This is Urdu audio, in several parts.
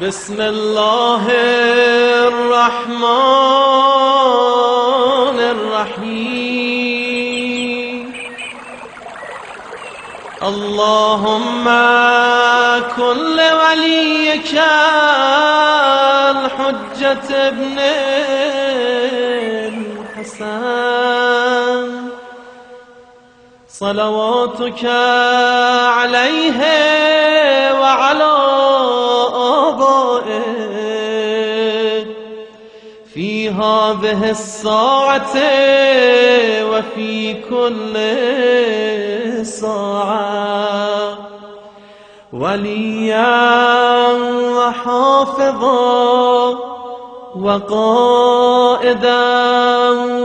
بسم الله الرحمن الرحيم اللهم كن لوليك الحجة ابن الحسن صلواتك عليه وعلى آبائه في هذه الساعة وفي كل ساعة وليا وحافظا وقائدا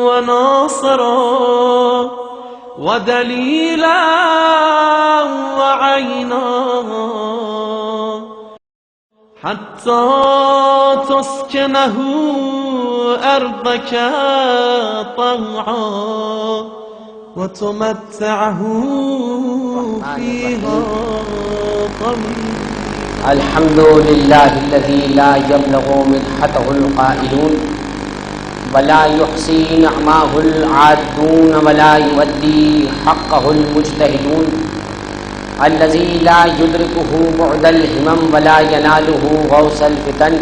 وناصرا ودليلا وعينا حتى تسكنه أرضك طوعا وتمتعه فيها طويلا. الحمد لله الذي لا يبلغ مدحته القائلون ولا يحصي نعماه العادون ولا يؤدي حقه المجتهدون الذي لا يدركه بعد الهمم ولا يناله غوث الفتن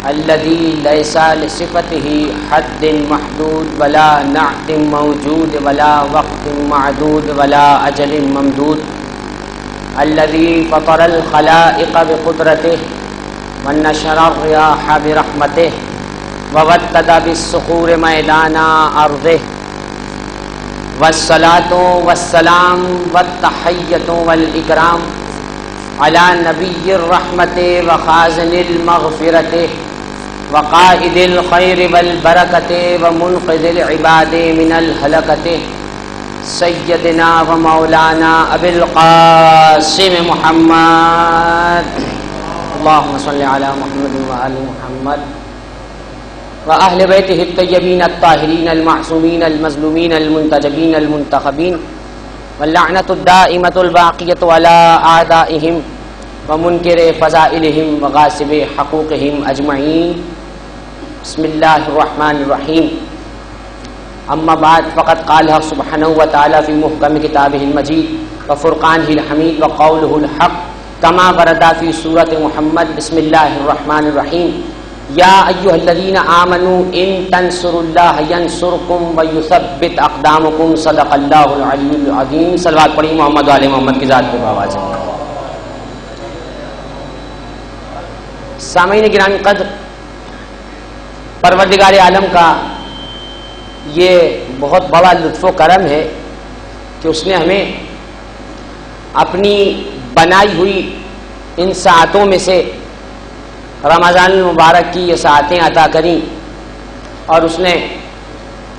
الذي ليس لصفته حد محدود ولا نعت موجود ولا وقت معدود ولا أجل ممدود الذي فطر الخلائق بقدرته ونشر الرياح برحمته وودد بالصخور میدان ارضه والصلاة والسلام والتحية والإكرام على نبي الرحمة وخازن المغفرة وقائد الخير والبركة ومنقذ العباد من الهلكة سيدنا ومولانا أبي القاسم محمد اللهم صل على محمد وآل محمد وأهل بيته الطيبين الطاهرين المعصومين المظلومين المنتجبين المنتخبين واللعنة الدائمة الباقية على أعدائهم ومنكر فضائلهم وغاصب حقوقهم أجمعين. بسم الله الرحمن الرحيم. أما بعد فقد قال سبحانه وتعالى في محكم كتابه المجيد وفرقانه الحميد وقوله الحق كما ورد في سورة محمد. بسم الله الرحمن الرحيم. یا ایھا الذین آمنوا ان تنصروا اللہ ینصرکم ویثبت اقدامکم صدق اللہ العلی العظیم. صلوات پڑھی محمد و آل محمد کی ذات پہ آواز ہے. سامعین گرامی قدر، پروردگار عالم کا یہ بہت بڑا لطف و کرم ہے کہ اس نے ہمیں اپنی بنائی ہوئی ان ساعتوں میں سے رمضان المبارک کی یہ ساعتیں عطا کریں، اور اس نے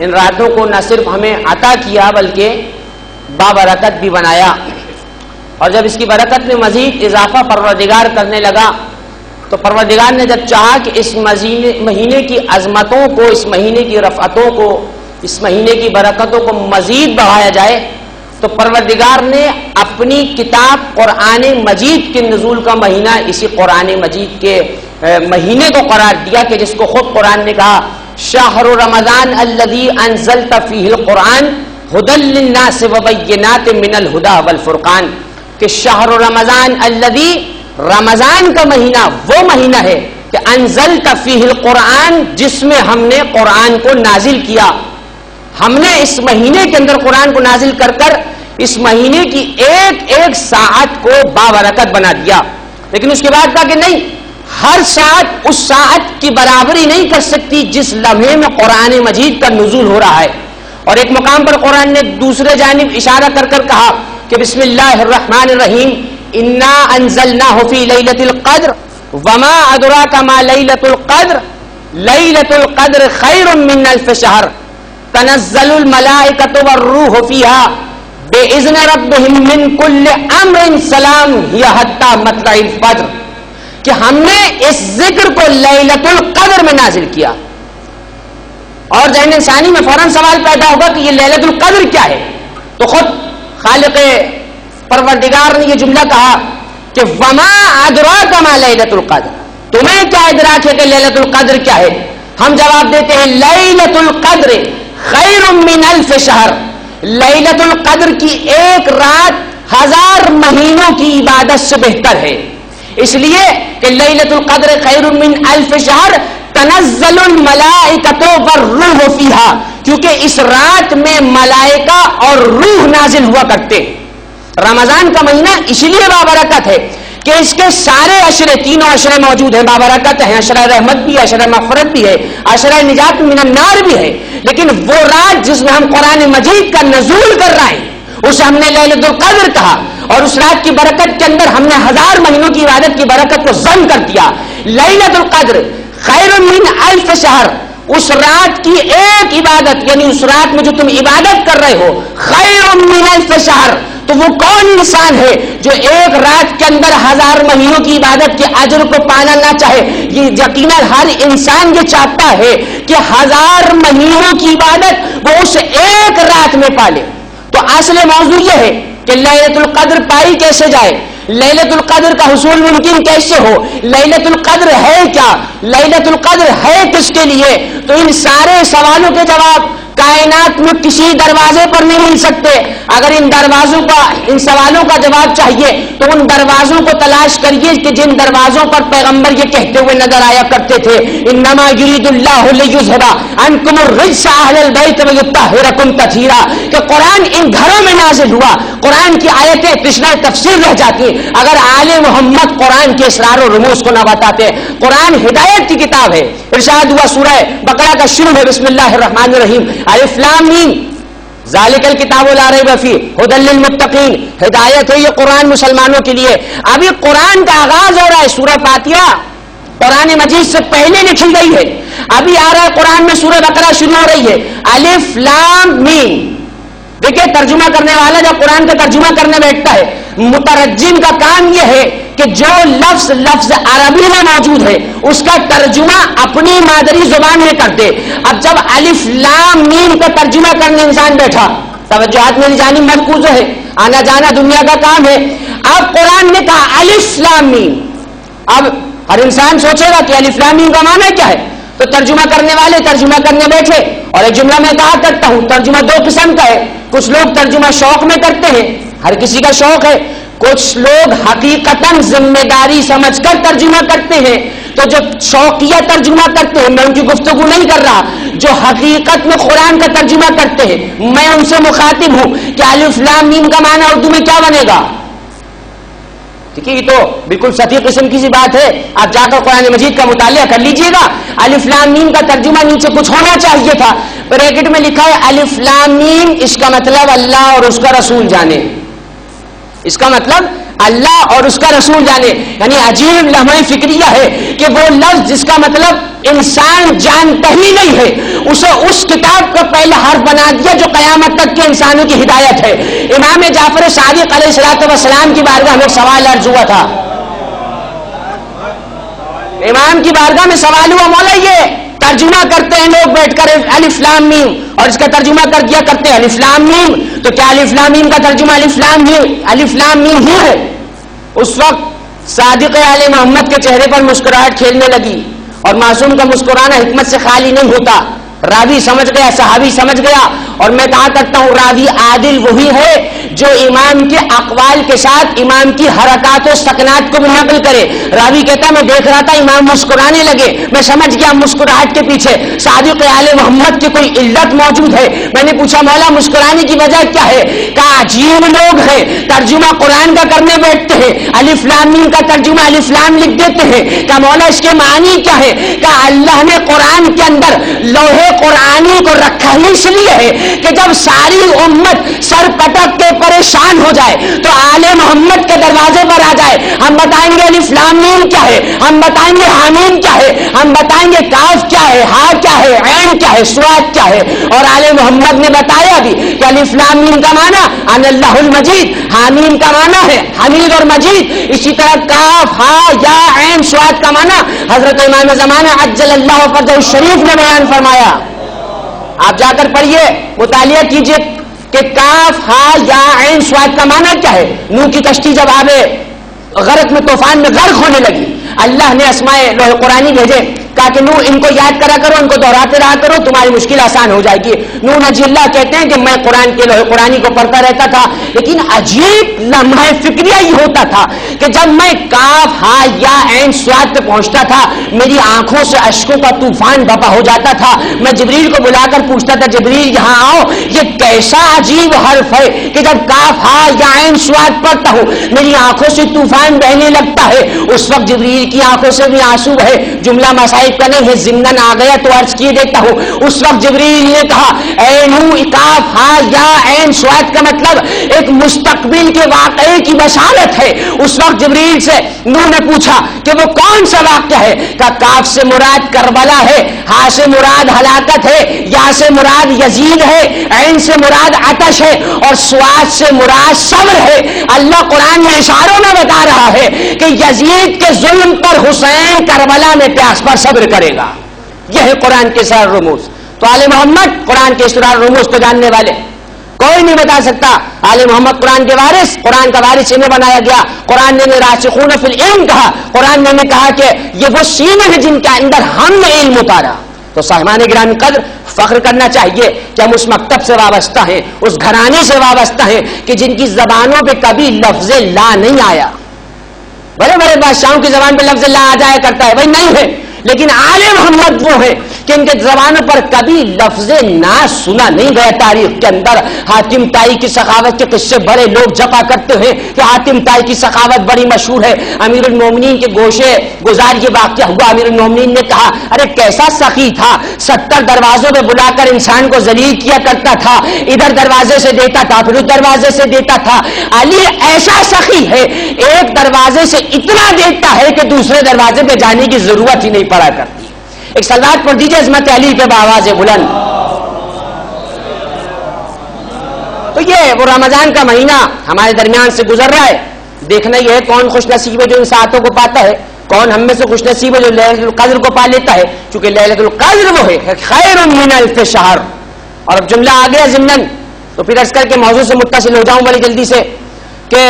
ان راتوں کو نہ صرف ہمیں عطا کیا بلکہ بابرکت بھی بنایا. اور جب اس کی برکت میں مزید اضافہ پروردگار کرنے لگا تو پروردگار نے جب چاہا کہ اس مہینے کی عظمتوں کو، اس مہینے کی رفعتوں کو، اس مہینے کی برکتوں کو مزید بڑھایا جائے تو پروردگار نے اپنی کتاب قرآن مجید کے نزول کا مہینہ اسی قرآن مجید کے مہینے کو قرار دیا کہ جس کو خود قرآن نے کہا شہر رمضان الذی انزلت فیہ القرآن ھدی للناس وبینات من الھدی والفرقان، کہ شہر رمضان الذی، رمضان کا مہینہ وہ مہینہ ہے کہ انزلت فیہ القرآن، جس میں ہم نے قرآن کو نازل کیا. ہم نے اس مہینے کے اندر قرآن کو نازل کر کر اس مہینے کی ایک ایک ساعت کو بابرکت بنا دیا. لیکن اس کے بعد کہا کہ نہیں، ہر ساعت اس ساعت کی برابری نہیں کر سکتی جس لمحے میں قرآن مجید کا نزول ہو رہا ہے. اور ایک مقام پر قرآن نے دوسرے جانب اشارہ کر کر کہا کہ بسم اللہ الرحمن الرحیم انا انزلناہ فی لیلۃ القدر وما ادراک ما لیلۃ القدر لیلۃ القدر خیر من الف شہر تنزل الملائکۃ والروح فیہا بإذن ربهم من كل امر سلام ہی حتی مطلع الفجر، کہ ہم نے اس ذکر کو لیلۃ القدر میں نازل کیا. اور ذہن انسانی میں فوراً سوال پیدا ہوگا کہ یہ لیلۃ القدر کیا ہے؟ تو خود خالق پروردگار نے یہ جملہ کہا کہ وما ادراک ما لیلۃ القدر، تمہیں کیا ادراک ہے کہ لیلۃ القدر کیا ہے؟ ہم جواب دیتے ہیں لیلۃ القدر خیر من الف شہر، لیلۃ القدر کی ایک رات 1000 مہینوں کی عبادت سے بہتر ہے، اس لیے کہ لیلۃ القدر خیر من الف شہر تنزل الملائکۃ والروح فیہا، کیونکہ اس رات میں ملائکہ اور روح نازل ہوا کرتے۔ رمضان کا مہینہ اس لیے بابرکت ہے کہ اس کے سارے عشرے، تینوں عشرے موجود ہیں، بابرکت ہیں، عشرہ رحمت بھی ہے، عشرہ مغفرت بھی ہے، عشرہ نجات من النار بھی ہے، لیکن وہ رات جس میں ہم قرآن مجید کا نزول کر رہے ہیں اسے ہم نے لیلۃ القدر کہا، اور اس رات کی برکت کے اندر ہم نے 1000 مہینوں کی عبادت کی برکت کو ضم کر دیا۔ لیلۃ القدر خیر من الف شہر، اس رات کی ایک عبادت، یعنی اس رات میں جو تم عبادت کر رہے ہو، خیر من الف شہر، تو وہ کون انسان ہے جو ایک رات کے اندر 1000 مہینوں کی عبادت کے اجر کو پانا نہ چاہے؟ یہ یقیناً ہر انسان یہ چاہتا ہے کہ 1000 مہینوں کی عبادت وہ اس ایک رات میں پالے۔ تو اصل موضوع یہ ہے کہ لیلۃ القدر پائی کیسے جائے، لیلۃ القدر کا حصول ممکن کیسے ہو، لیلۃ القدر ہے کیا، لیلۃ القدر ہے کس کے لیے؟ تو ان سارے سوالوں کے جواب کائنات میں کسی دروازے پر نہیں مل سکتے۔ اگر ان سوالوں کا جواب چاہیے تو ان دروازوں کو تلاش کریے کہ جن دروازوں پر پیغمبر یہ کہتے ہوئے نظر آیا کرتے تھے، انما یرید اللہ لیذھب عنکم الرجس اہل البیت ویطہرکم تطہیرا، کہ قرآن ان گھروں میں نازل ہوا، قرآن کی آیتیں تشنہ تفسیر رہ جاتی اگر آل محمد قرآن کے اسرار و رموز کو نہ بتاتے۔ قرآن ہدایت کی کتاب ہے، ارشاد ہوا سورہ بقرہ کا شروع ہے بسم اللہ الرحمن الرحیم، الف لام میم ذالک الکتاب لا ریب فیہ ھدی للمتقین، ہدایت ہے یہ قرآن مسلمانوں کے لیے۔ ابھی قرآن کا آغاز ہو رہا ہے، سورہ فاتحہ قرآن مجید سے پہلے لکھی گئی ہے، ابھی آ رہا ہے قرآن میں سورہ بقرہ شروع ہو رہی ہے، الف لام میم۔ دیکھیں ترجمہ کرنے والا جب قرآن کا ترجمہ کرنے بیٹھتا ہے، مترجم کا کام یہ ہے کہ جو لفظ عربی میں موجود ہے اس کا ترجمہ اپنی مادری زبان میں کر دے۔ اب جب الف لام میم کا ترجمہ کرنے انسان بیٹھا، توجہات میں جانی مرکوز ہے، آنا جانا دنیا کا کام ہے، اب قرآن نے کہا الف لام میم، اب ہر انسان سوچے گا کہ الف لام میم کا معنی کیا ہے، تو ترجمہ کرنے والے ترجمہ کرنے بیٹھے، اور ایک جملہ میں کہا کرتا ہوں ترجمہ 2 قسم کا ہے، کچھ لوگ ترجمہ شوق میں کرتے ہیں، ہر کسی کا شوق ہے، کچھ لوگ حقیقتاً ذمہ داری سمجھ کر ترجمہ کرتے ہیں۔ تو جو شوقیہ ترجمہ کرتے ہیں، میں ان کی گفتگو نہیں کر رہا، جو حقیقت میں قرآن کا ترجمہ کرتے ہیں میں ان سے مخاطب ہوں کہ الف لام میم کا معنی اردو میں کیا بنے گا؟ ٹھیک ہے، یہ تو بالکل سطحی قسم کی سی بات ہے، آپ جا کر قرآن مجید کا مطالعہ کر لیجئے گا۔ الف لام میم کا ترجمہ نیچے کچھ ہونا چاہیے تھا، بریکٹ میں لکھا ہے الف لام میم، اس کا مطلب اللہ اور اس کا رسول جانے، اس کا مطلب اللہ اور اس کا رسول جانے، یعنی عجیب لمحہ فکریہ ہے کہ وہ لفظ جس کا مطلب انسان جانتا ہی نہیں ہے اسے اس کتاب کا پہلا حرف بنا دیا جو قیامت تک کے انسانوں کی ہدایت ہے۔ امام جعفر صادق علیہ السلام کی بارگاہ میں سوال عرض ہوا تھا، امام کی بارگاہ میں سوال ہوا، مولا یہ ترجمہ کرتے ہیں لوگ بیٹھ کر الف لام میم اور اس کا ترجمہ کر دیا کرتے ہیں الف لام میم، تو کیا الف لام میم کا ترجمہ الف لام میم ہی ہے؟ اس وقت صادق آل محمد کے چہرے پر مسکراہٹ کھیلنے لگی، اور معصوم کا مسکرانا حکمت سے خالی نہیں ہوتا۔ راوی سمجھ گیا، صحابی سمجھ گیا، اور میں کہا کرتا ہوں راوی عادل وہی ہے جو امام کے اقوال کے ساتھ امام کی حرکات و سکنات کو بھی نقل کرے۔ راوی کہتا میں دیکھ رہا تھا امام مسکرانے لگے، میں سمجھ گیا مسکراہٹ کے پیچھے صادق آل محمد کی کوئی علت موجود ہے۔ میں نے پوچھا مولا مسکرانے کی وجہ کیا ہے؟ کہا عجیب لوگ ہیں، ترجمہ قرآن کا کرنے بیٹھتے ہیں، الف لام میم کا ترجمہ الف لام لکھ دیتے ہیں۔ کہا مولا اس کے معنی کیا ہے؟ کہا اللہ نے قرآن کے اندر لوہے قرآنی کو رکھا ہی اس لیے ہے کہ جب ساری امت سر پٹک کے پریشان ہو جائے تو آل محمد کے دروازے پر آ جائے، ہم بتائیں گے الف لام میم کیا ہے، ہم بتائیں گے حامیم کیا ہے، ہم بتائیں گے کاف کیا ہے، ہا کیا ہے، عین کیا ہے، صاد کیا ہے، اور آل محمد نے بتایا بھی کہ الف لام میم کا معنی ان اللہ المجید، حامیم کا معنی ہے حمید اور مجید، اسی طرح کاف ہا یا عین صاد کا معنی حضرت امام زمانہ عجل اللہ فرجہ الشریف نے بیان فرمایا۔ آپ جا کر پڑھیے، مطالعہ کیجئے کہ کاف ہا یا عین صاد کا معنی کیا ہے۔ نوح کی کشتی جب آبے غرق میں طوفان میں غرق ہونے لگی، اللہ نے اسمائے لوح قرآنی بھیجے، کہا کہ نوح ان کو یاد کرا کرو، ان کو دہراتے رہا کرو، تمہاری مشکل آسان ہو جائے گی۔ نوح نجی اللہ کہتے ہیں کہ میں قرآن کے لوح قرآنی کو پڑھتا رہتا تھا، لیکن عجیب لمحہ فکریہ یہ ہوتا تھا کہ جب میں کاف ہا یا عین صاد پہ پہنچتا تھا میری آنکھوں سے اشکوں کا طوفان بپا ہو جاتا تھا۔ میں جبریل کو بلا کر پوچھتا تھا جبریل یہاں آؤ، یہ کیسا عجیب حرف ہے کہ جب کاف ہا یا عین صاد پڑھتا ہوں میری آنکھوں سے طوفان بہنے لگتا ہے۔ اس وقت جبریل کی آنکھوں سے بھی آنسو ہے، جملہ مسائب کا نہیں ہے، ضمناً آ گیا تو عرض کیے دیتا ہوں۔ اس وقت جبریل نے کہا اے نوح کاف ہا یا عین صاد کا مطلب ایک مستقبل کے واقعے کی بشارت ہے۔ اس وقت جبریل سے نوح نے پوچھا کہ وہ کون سا واقعہ ہے؟ کہ کاف سے مراد کربلا ہے، ہا سے مراد ہلاکت ہے، یا سے مراد یزید ہے، عین سے مراد آتش ہے، اور صاد سے مراد صبر ہے۔ اللہ قرآن میں اشاروں میں بتا رہا ہے کہ یزید کے ظلم پر حسین کربلا میں پیاس پر صبر کرے گا۔ یہ ہے قرآن کے سر رموز۔ تو آل محمد قرآن کے اسرار رموز کو جاننے والے کوئی نہیں بتا سکتا۔ آل محمد قرآن کے وارث، قرآن کا وارث انہیں بنایا گیا۔ قرآن نے راسخون فی العلم کہا، قرآن نے کہا کہ یہ وہ سینے ہیں جن کے اندر ہم نے علم اتارا۔ تو صاحبان گرامی قدر فخر کرنا چاہیے کہ ہم اس مکتب سے وابستہ ہیں، اس گھرانے سے وابستہ ہیں کہ جن کی زبانوں پہ کبھی لفظ لا نہیں آیا۔ بڑے بڑے بادشاہوں کی زبان پہ لفظ لا آ جایا کرتا ہے، وہی نہیں ہے، لیکن آل محمد وہ ہے کہ ان کے زبانوں پر کبھی لفظ نا سنا نہیں گیا تاریخ کے اندر۔ حاتم طائی کی سخاوت کے قصے بڑے لوگ جپا کرتے ہیں کہ حاتم طائی کی سخاوت بڑی مشہور ہے۔ امیر المومنین کے گوشے گزار یہ واقعہ ہوا، امیر المومنین نے کہا ارے کیسا سخی تھا، 70 دروازوں پہ بلا کر انسان کو ذلیل کیا کرتا تھا، ادھر دروازے سے دیتا تھا پھر اس دروازے سے دیتا تھا۔ علی ایسا سخی ہے، ایک دروازے سے اتنا دیتا ہے کہ دوسرے دروازے پہ جانے کی ضرورت ہی نہیں پڑا کرتی۔ ایک صلوات پڑھ دیجیے عظمت علی پہ بآواز بلند۔ تو یہ وہ رمضان کا مہینہ ہمارے درمیان سے گزر رہا ہے، دیکھنا یہ ہے کون خوش نصیب ہے جو ان ساعتوں کو پاتا ہے، کون ہم میں سے خوش نصیب ہے جو لیلۃ القدر کو پا لیتا ہے، چونکہ لیلۃ القدر وہ ہے خیر من الف شہر۔ اور اب جملہ آ گیا ضمناً، تو پھر عرض کر کے موضوع سے متصل ہو جاؤں بڑی جلدی سے کہ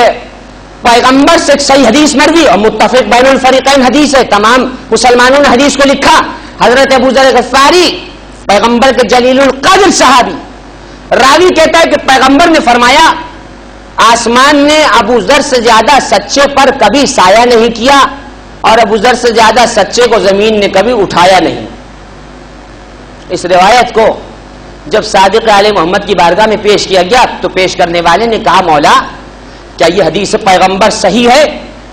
پیغمبر سے ایک صحیح حدیث مروی اور متفق بین الفریقین حدیث ہے، تمام مسلمانوں نے حدیث کو لکھا۔ حضرت ابو ذر غفاری پیغمبر کے جلیل القدر صحابی، راوی کہتا ہے کہ پیغمبر نے فرمایا آسمان نے ابو ذر سے زیادہ سچے پر کبھی سایہ نہیں کیا اور ابو ذر سے زیادہ سچے کو زمین نے کبھی اٹھایا نہیں۔ اس روایت کو جب صادق علیہ محمد کی بارگاہ میں پیش کیا گیا تو پیش کرنے والے نے کہا مولا کیا یہ حدیث پیغمبر صحیح ہے؟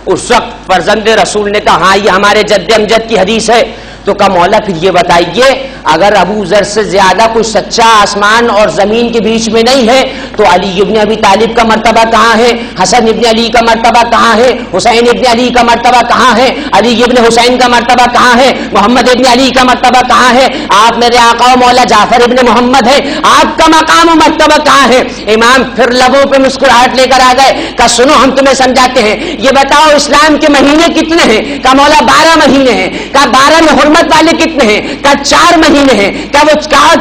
اس وقت فرزند رسول نے کہا ہاں یہ ہمارے جد امجد کی حدیث ہے۔ تو کہا مولا پھر یہ بتائیے اگر ابو ذر سے زیادہ کوئی سچا آسمان اور زمین کے بیچ میں نہیں ہے تو علی ابن ابی طالب کا مرتبہ کہاں ہے، حسن ابن علی کا مرتبہ کہاں ہے، حسین ابن علی کا مرتبہ کہاں ہے، علی ابن حسین کا مرتبہ کہاں ہے، محمد ابن علی کا مرتبہ کہاں ہے؟ آپ میرے آقا و مولا جعفر ابن محمد ہے، آپ کا مقام و مرتبہ کہاں ہے؟ امام پھر لبوں پہ مسکراہٹ لے کر آ گئے کہ سنو ہم تمہیں سمجھاتے ہیں، یہ بتاؤ اسلام کے مہینے کتنے ہیں؟ کہ مولا 12 مہینے ہیں۔ کہ 12 میں حرمت والے کتنے ہیں؟ کہ 4 مہینے ہیں۔ کیا وہ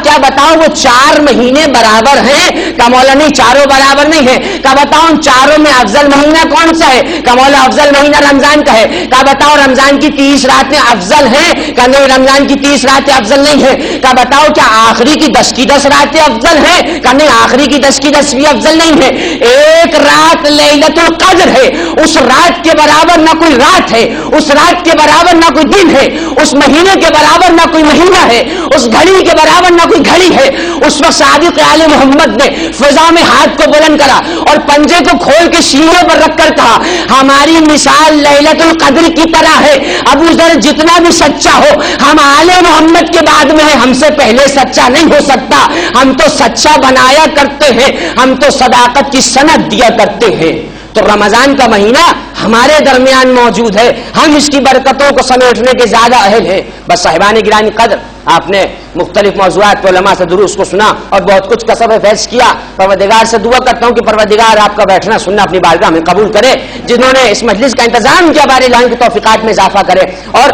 کیا بتاؤ وہ 4 مہینے برابر ہیں؟ کہ مولا نہیں چاروں برابر نہیں ہے۔ کہ بتاؤ ان چاروں میں افضل مہینہ کون سا ہے؟ کہ مولا افضل مہینہ رمضان کا ہے۔ کہ بتاؤ رمضان کی 30 راتیں افضل ہیں؟ کہ نہیں رمضان کی 30 راتیں افضل نہیں ہے۔ کہ بتاؤ کیا آخری کی 10 کی 10 راتیں افضل ہیں؟ کہ نہیں آخری کی 10 کی 10 بھی افضل نہیں ہے۔ ایک رات لیلۃ القدر ہے، اس رات کے برابر نہ کوئی رات ہے، اس رات کے برابر نہ کوئی دن ہے، اس مہینے کے برابر نہ کوئی مہینہ ہے، اس گھڑی کے برابر نہ کوئی گھڑی ہے۔ اس وقت صادق آل محمد نے فضا میں ہاتھ کو بلند کرا اور پنجے کو کھول کے سینے پر رکھ کر کہا ہماری مثال لیلۃ القدر کی طرح ہے۔ ابو ذر جتنا بھی سچا ہو ہم آل محمد کے بعد میں ہے، ہم سے پہلے سچا نہیں ہو سکتا، ہم تو سچا بنایا کرتے ہیں، ہم تو صداقت کی سند دیا کرتے ہیں۔ تو رمضان کا مہینہ ہمارے درمیان موجود ہے، ہم اس کی برکتوں کو سمیٹنے کے زیادہ اہل ہیں۔ بس صاحبان گرامی قدر آپ نے مختلف موضوعات علماء سے دروس کو سنا اور بہت کچھ کسب فیض کیا۔ پروردگار سے دعا کرتا ہوں کہ پروردگار آپ کا بیٹھنا سننا اپنی بارگاہ میں قبول کرے، جنہوں نے اس مجلس کا انتظام کیا بارے اللہ کی توفیقات میں اضافہ کرے۔ اور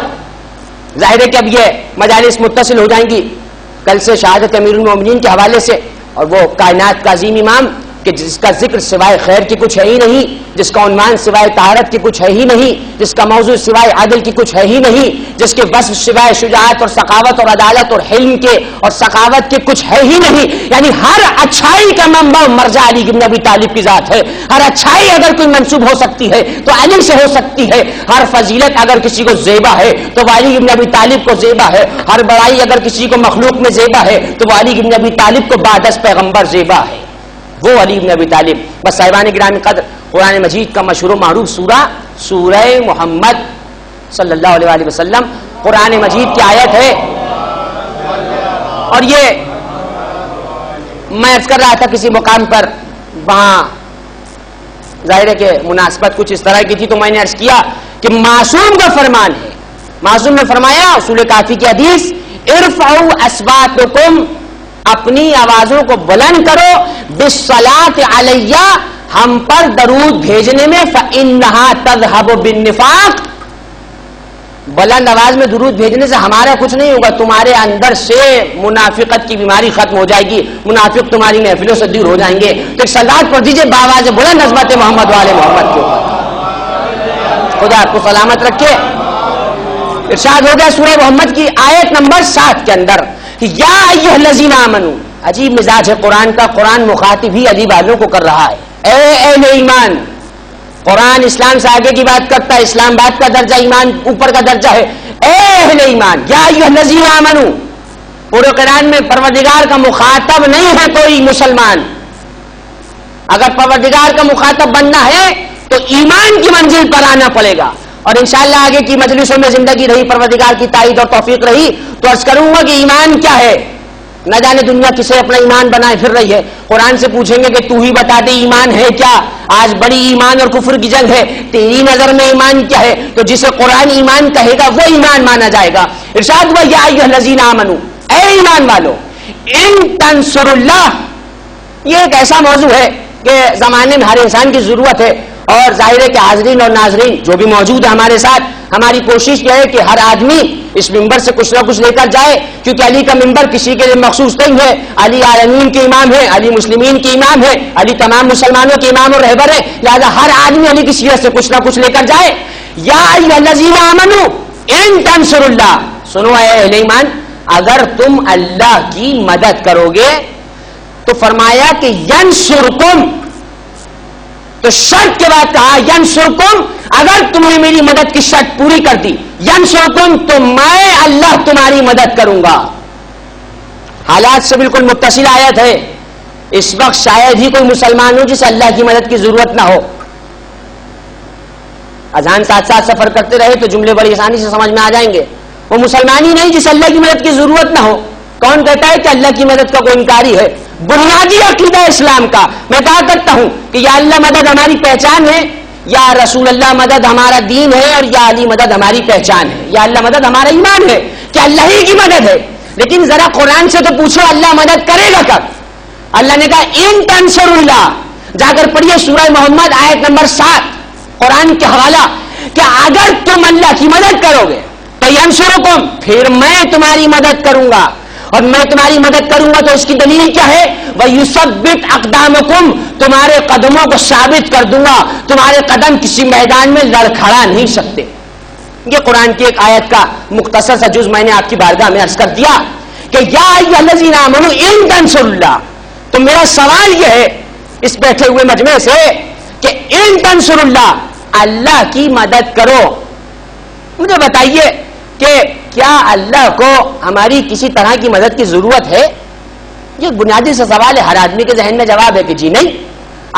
ظاہر ہے کہ اب یہ مجالس متصل ہو جائیں گی کل سے شہادت امیر المومنین کے حوالے سے، اور وہ کائنات کا عظیم امام کہ جس کا ذکر سوائے خیر کی کچھ ہے ہی نہیں، جس کا عنوان سوائے طہارت کی کچھ ہے ہی نہیں، جس کا موضوع سوائے عدل کی کچھ ہے ہی نہیں، جس کے وصف سوائے شجاعت اور سخاوت اور عدالت اور حلم کے اور سخاوت کے کچھ ہے ہی نہیں. یعنی ہر اچھائی کا منبع مرجع علی بن ابی طالب کی ذات ہے. ہر اچھائی اگر کوئی منسوب ہو سکتی ہے تو علی سے ہو سکتی ہے. ہر فضیلت اگر کسی کو زیبا ہے تو وہ علی بن ابی طالب کو زیبا ہے. ہر بڑائی اگر کسی کو مخلوق میں زیبا ہے تو وہ علی بن ابی طالب کو بعد از پیغمبر زیبا ہے. وہ علی بن ابی طالب. بس صاحبان گرامی قدر، قرآن مجید کا مشہور و معروف سورہ محمد صلی اللہ علیہ وآلہ وسلم قرآن مجید کی آیت ہے. اور یہ میں عرض کر رہا تھا کسی مقام پر، وہاں ظاہر ہے کہ مناسبت کچھ اس طرح کی تھی، تو میں نے عرض کیا کہ معصوم کا فرمان ہے. معصوم نے فرمایا اصول کافی کی حدیث، ارفعوا اصواتکم، اپنی آوازوں کو بلند کرو، بالصلاۃ علیہ، ہم پر درود بھیجنے میں، فإنہا تذہب بالنفاق، بلند آواز میں درود بھیجنے سے ہمارا کچھ نہیں ہوگا، تمہارے اندر سے منافقت کی بیماری ختم ہو جائے گی، منافق تمہاری محفلوں سے دور ہو جائیں گے. تو ایک صلوات پڑھ دیجئے بآواز بلند عظمت محمد والے محمد کے اوپر. خدا آپ کو سلامت رکھے. ارشاد ہو گیا سورہ محمد کی آیت نمبر 7 کے اندر، یا ایھا الذین آمنوا. عجیب مزاج ہے قرآن کا، قرآن مخاطب ہی عجیب والوں کو کر رہا ہے. اے اہل ایمان، قرآن اسلام سے آگے کی بات کرتا ہے، اسلام بات کا درجہ، ایمان اوپر کا درجہ ہے. اے اہل ایمان، یا ایھا الذین آمنوا. پورے قرآن میں پروردگار کا مخاطب نہیں ہے کوئی مسلمان. اگر پروردگار کا مخاطب بننا ہے تو ایمان کی منزل پر آنا پڑے گا. اور انشاءاللہ آگے کی مجلسوں میں زندگی رہی، پروردگار کی تائید اور توفیق رہی تو عرض کروں گا کہ ایمان کیا ہے. نہ جانے دنیا کسے اپنا ایمان بنائے پھر رہی ہے. قرآن سے پوچھیں گے کہ تو ہی بتا دے ایمان ہے کیا. آج بڑی ایمان اور کفر کی جنگ ہے. تیری نظر میں ایمان کیا ہے؟ تو جسے قرآن ایمان کہے گا وہ ایمان مانا جائے گا. ارشاد ہوا یا ایھا الذین آمنوا، اے ایمان والو، ان تنصروا اللہ. یہ ایک ایسا موضوع ہے کہ زمانے میں ہر انسان کی ضرورت ہے. اور ظاہر ہے کہ حاضرین اور ناظرین جو بھی موجود ہے ہمارے ساتھ، ہماری کوشش یہ ہے کہ ہر آدمی اس ممبر سے کچھ نہ کچھ لے کر جائے، کیونکہ علی کا ممبر کسی کے لیے مخصوص نہیں ہے. علی عالمین کے امام ہے، علی مسلمین کے امام ہے، علی تمام مسلمانوں کے امام اور رہبر ہے. لہذا ہر آدمی علی کی سیرت سے کچھ نہ کچھ لے کر جائے. یا ایھا الذین آمنوا ان تنصروا اللہ. سنو اے اہل ایمان، اگر تم اللہ کی مدد کرو گے تو فرمایا کہ ینصرکم، تو شرط کے بعد کہا ینصرکم، اگر تم نے میری مدد کی شرط پوری کر دی، ینصرکم تو میں اللہ تمہاری مدد کروں گا. حالات سے بالکل متصل آیت ہے. اس وقت شاید ہی کوئی مسلمان ہو جسے اللہ کی مدد کی ضرورت نہ ہو. اذان ساتھ ساتھ سفر کرتے رہے تو جملے بڑی آسانی سے سمجھ میں آ جائیں گے. وہ مسلمان ہی نہیں جسے اللہ کی مدد کی ضرورت نہ ہو. کون کہتا ہے کہ اللہ کی مدد کا کوئی انکاری ہے؟ بنیادی عقیدہ اسلام کا. میں کہا کرتا ہوں کہ یا اللہ مدد ہماری پہچان ہے، یا رسول اللہ مدد ہمارا دین ہے، اور یا علی مدد ہماری پہچان ہے. یا اللہ مدد ہمارا ایمان ہے کہ اللہ ہی کی مدد ہے. لیکن ذرا قرآن سے تو پوچھو اللہ مدد کرے گا کب؟ اللہ نے کہا ان تنصروا اللہ. جا کر پڑھیے سورہ محمد آیت نمبر 7 قرآن کے حوالہ، کہ اگر تم اللہ کی مدد کرو گے تو ینصرکم، پھر میں تمہاری مدد کروں گا. اور میں تمہاری مدد کروں گا تو اس کی دلیل کیا ہے؟ وَيُثَبِّتْ أَقْدَامَكُمْ، تمہارے قدموں کو ثابت کر دوں گا. تمہارے قدم کسی میدان میں لڑکھڑا نہیں سکتے. یہ قرآن کی ایک آیت کا مختصر سا جز میں نے آپ کی بارگاہ میں عرض کر دیا کہ یا ایھا الذین آمنوا ان تنصروا اللہ. تو میرا سوال یہ ہے اس بیٹھے ہوئے مجمع سے کہ ان تنصروا اللہ، اللہ کی مدد کرو. مجھے بتائیے کہ کیا اللہ کو ہماری کسی طرح کی مدد کی ضرورت ہے؟ یہ بنیادی سے سوال ہے. ہر آدمی کے ذہن میں جواب ہے کہ جی نہیں،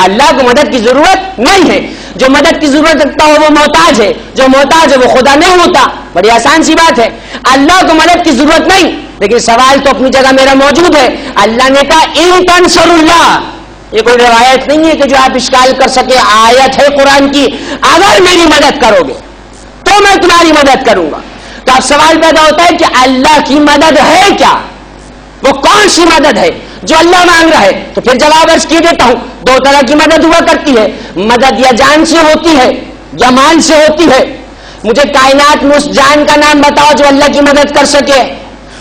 اللہ کو مدد کی ضرورت نہیں ہے. جو مدد کی ضرورت رکھتا ہو وہ محتاج ہے، جو محتاج ہے وہ خدا نہیں ہوتا. بڑی آسان سی بات ہے. اللہ کو مدد کی ضرورت نہیں، لیکن سوال تو اپنی جگہ میرا موجود ہے. اللہ نے کہا ان تنصروا اللہ. یہ کوئی روایت نہیں ہے کہ جو آپ اشکال کر سکے، آیت ہے قرآن کی. اگر میری مدد کرو گے تو میں تمہاری مدد کروں گا. تو اب سوال پیدا ہوتا ہے کہ اللہ کی مدد ہے کیا؟ وہ کون سی مدد ہے جو اللہ مانگ رہا ہے؟ تو پھر جواب عرض کیے دیتا ہوں. دو طرح کی مدد ہوا کرتی ہے. مدد یا جان سے ہوتی ہے یا مال سے ہوتی ہے. مجھے کائنات میں اس جان کا نام بتاؤ جو اللہ کی مدد کر سکے.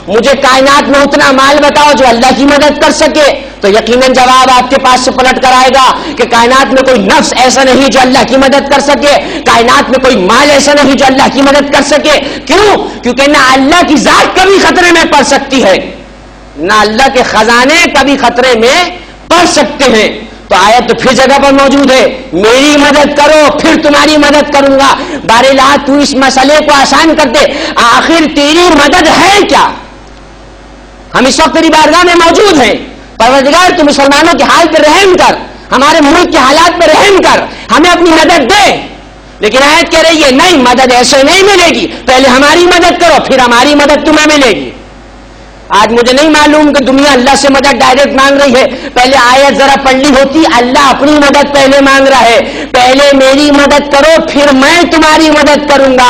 مجھے کائنات میں اتنا مال بتاؤ جو اللہ کی مدد کر سکے، تو یقیناً جواب آپ کے پاس سے پلٹ کر آئے گا کہ کائنات میں کوئی نفس ایسا نہیں جو اللہ کی مدد کر سکے، کائنات میں کوئی مال ایسا نہیں جو اللہ کی مدد کر سکے. کیوں؟ کیونکہ نہ اللہ کی ذات کبھی خطرے میں پڑ سکتی ہے، نہ اللہ کے خزانے کبھی خطرے میں پڑ سکتے ہیں. تو آیت تو پھر جگہ پر موجود ہے، میری مدد کرو پھر تمہاری مدد کروں گا. بارے تو اس مسئلے کو آسان کر دے، آخر تیری مدد ہے کیا؟ ہم اس وقت تیری بارگاہ میں موجود ہیں. پروردگار تو مسلمانوں کے حال پہ رحم کر، ہمارے ملک کے حالات پہ رحم کر، ہمیں اپنی مدد دے. لیکن آیت کہہ رہی ہے نہیں، مدد ایسے نہیں ملے گی، پہلے ہماری مدد کرو پھر ہماری مدد تمہیں ملے گی. آج مجھے نہیں معلوم کہ دنیا اللہ سے مدد ڈائریکٹ مانگ رہی ہے. پہلے آیت ذرا پڑھ لی ہوتی، اللہ اپنی مدد پہلے مانگ رہا ہے، پہلے میری مدد کرو پھر میں تمہاری مدد کروں گا.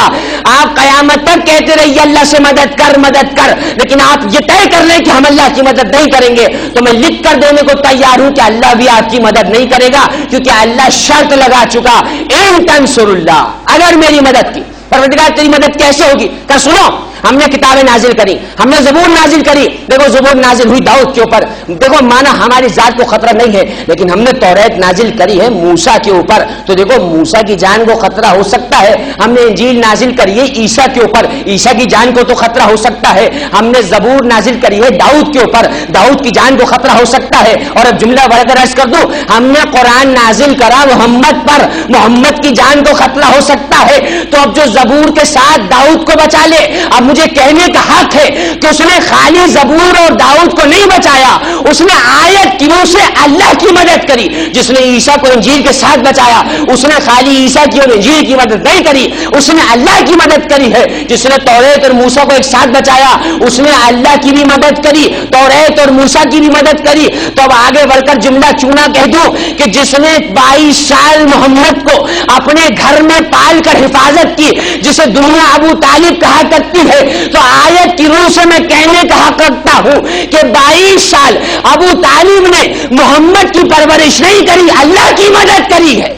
آپ قیامت تک کہتے رہیے اللہ سے مدد کر مدد کر، لیکن آپ یہ طے کر لیں کہ ہم اللہ کی مدد نہیں کریں گے، تو میں لکھ کر دینے کو تیار ہوں کہ اللہ بھی آپ کی مدد نہیں کرے گا، کیونکہ اللہ شرط لگا چکا، ان تنصر اللہ، اگر میری مدد کی. پروردگار تیری مدد کیسے ہوگی؟ کہ سنو، ہم نے کتابیں نازل کری، ہم نے زبور نازل کری. دیکھو زبور نازل ہوئی داؤد کے اوپر، دیکھو مانا ہماری ذات کو خطرہ نہیں ہے، لیکن ہم نے توریت نازل کری ہے موسیٰ کے اوپر، تو دیکھو موسیٰ کی جان کو خطرہ ہو سکتا ہے. ہم نے انجیل نازل کری ہے عیسیٰ کے اوپر، عیسیٰ کی جان کو تو خطرہ ہو سکتا ہے. ہم نے زبور نازل کری ہے داؤد کے اوپر، داؤد کی جان کو خطرہ ہو سکتا ہے. اور اب جملہ بڑھ کر عرض کر دوں، ہم نے قرآن نازل کرا محمد پر، محمد کی جان کو خطرہ ہو سکتا ہے. تو اب جو زبور کے ساتھ داؤد کو بچا لے، اب مجھے کہنے کا حق ہے کہ اس نے خالی زبور اور داؤد کو نہیں بچایا، اس نے آیت کی روح سے اللہ کی مدد کری. جس نے عیسیٰ کو انجیل کے ساتھ بچایا، اس نے خالی عیسیٰ کی اور انجیل کی مدد نہیں کری، اس نے اللہ کی مدد کری ہے. جس نے توریت اور موسیٰ کو ایک ساتھ بچایا، اس نے اللہ کی بھی مدد کری، توریت اور موسیٰ کی بھی مدد کری. تو اب آگے بڑھ کر جملہ چونا کہہ دوں کہ جس نے 22 سال محمد کو اپنے گھر میں پال کر حفاظت کی، جسے دنیا ابو طالب کہا کرتی ہے، تو آیت کی روح سے میں کہنے کا حق رکھتا ہوں کہ 22 سال ابو طالب نے محمد کی پرورش نہیں کری، اللہ کی مدد کری ہے.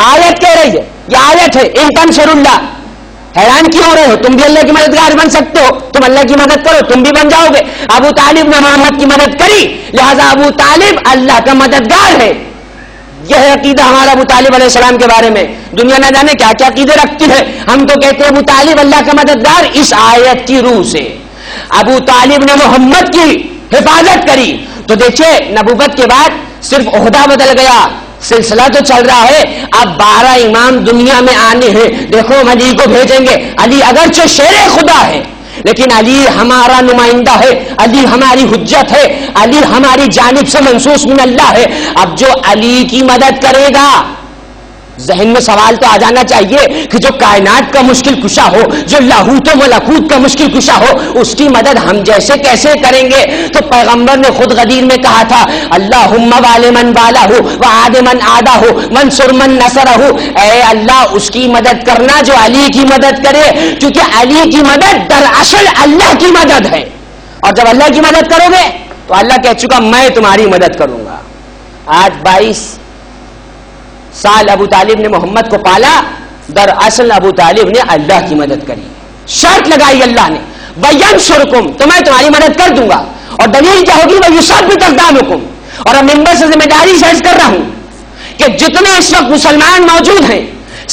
آیت کہہ رہی ہے، یہ آیت ہے ان تنصر اللہ. حیران کیوں ہو رہے ہو؟ تم بھی اللہ کی مددگار بن سکتے ہو، تم اللہ کی مدد کرو تم بھی بن جاؤ گے. ابو طالب نے محمد کی مدد کری، لہذا ابو طالب اللہ کا مددگار ہے. یہ ہے عقیدہ ہمارا ابو طالب علیہ السلام کے بارے میں. دنیا نہ جانے کیا کیا عقیدے رکھتی ہے، ہم تو کہتے ہیں ابو طالب اللہ کا مددگار. اس آیت کی روح سے ابو طالب نے محمد کی حفاظت کری. تو دیکھیں نبوت کے بعد صرف عہدہ بدل گیا، سلسلہ تو چل رہا ہے. اب 12 امام دنیا میں آنے ہیں. دیکھو ہم علی کو بھیجیں گے، علی اگرچہ شیر خدا ہے لیکن علی ہمارا نمائندہ ہے، علی ہماری حجت ہے، علی ہماری جانب سے منصوص من اللہ ہے. اب جو علی کی مدد کرے گا، ذہن میں سوال تو آ جانا چاہیے کہ جو کائنات کا مشکل کشا ہو، جو لاہوت و ملکوت کا مشکل کشا ہو، اس کی مدد ہم جیسے کیسے کریں گے؟ تو پیغمبر نے خود غدیر میں کہا تھا، اللہم وال من والہ وعاد من آدہ منصر من نصرہ. اے اللہ اس کی مدد کرنا جو علی کی مدد کرے، کیونکہ علی کی مدد دراصل اللہ کی مدد ہے. اور جب اللہ کی مدد کرو گے تو اللہ کہہ چکا میں تمہاری مدد کروں گا. آج 22 سال ابو طالب نے محمد کو پالا، دراصل ابو طالب نے اللہ کی مدد کری. شرط لگائی اللہ نے، وَيَنْصُرْكُمْ، تو میں تمہاری مدد کر دوں گا. اور دلیل کیا ہوگی؟ وَيُثَبِّتْ أَقْدَامَكُمْ. اور اب ممبر سے ذمہ داری سے عرض کر رہا ہوں کہ جتنے اس وقت مسلمان موجود ہیں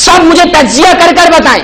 سب مجھے تجزیہ کر کر بتائیں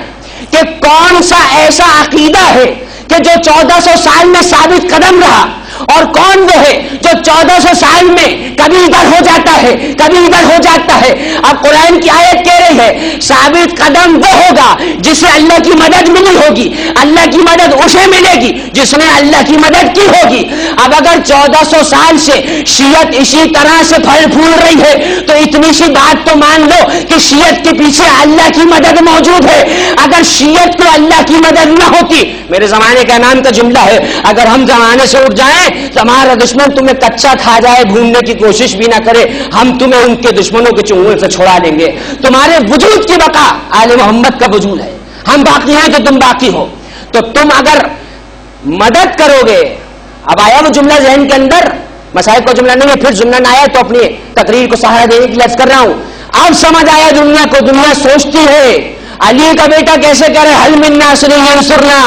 کہ کون سا ایسا عقیدہ ہے کہ جو 1400 سال میں ثابت قدم رہا، اور کون وہ ہے جو 1400 سال میں کبھی ادھر ہو جاتا ہے کبھی ادھر ہو جاتا ہے. اب قرآن کی آیت کہہ رہی ہے ثابت قدم وہ ہوگا جسے اللہ کی مدد ملی ہوگی، اللہ کی مدد اسے ملے گی جس نے اللہ کی مدد کی ہوگی. اب اگر 1400 سال سے شیعت اسی طرح سے پھل پھول رہی ہے تو اتنی سی بات تو مان لو کہ شیعت کے پیچھے اللہ کی مدد موجود ہے. اگر شیعت کو اللہ کی مدد نہ ہوتی، میرے زمانے کا نام کا جملہ ہے، اگر ہم زمانے سے اٹھ جائیں تو ہمارا دشمن تمہیں کچا کھا جائے، بھوننے کی کوشش بھی نہ کرے، ہم تمہیں ان کے دشمنوں کے چنگل سے چھڑا لیں گے. تمہارے وجود کی بقا آل محمد کا وجود ہے، ہم باقی ہیں تو تم باقی ہو. تو تم اگر مدد کرو گے، اب آیا وہ جملہ ذہن کے اندر، مسائل کا جملہ نہیں ہے، پھر ضمن آیا تو اپنی تقریر کو سہارا دینے کی لفظ کر رہا ہوں. اب سمجھ آیا دنیا کو، دنیا سوچتی ہے علی کا بیٹا کیسے کرے حل من ناصر ینصرنا،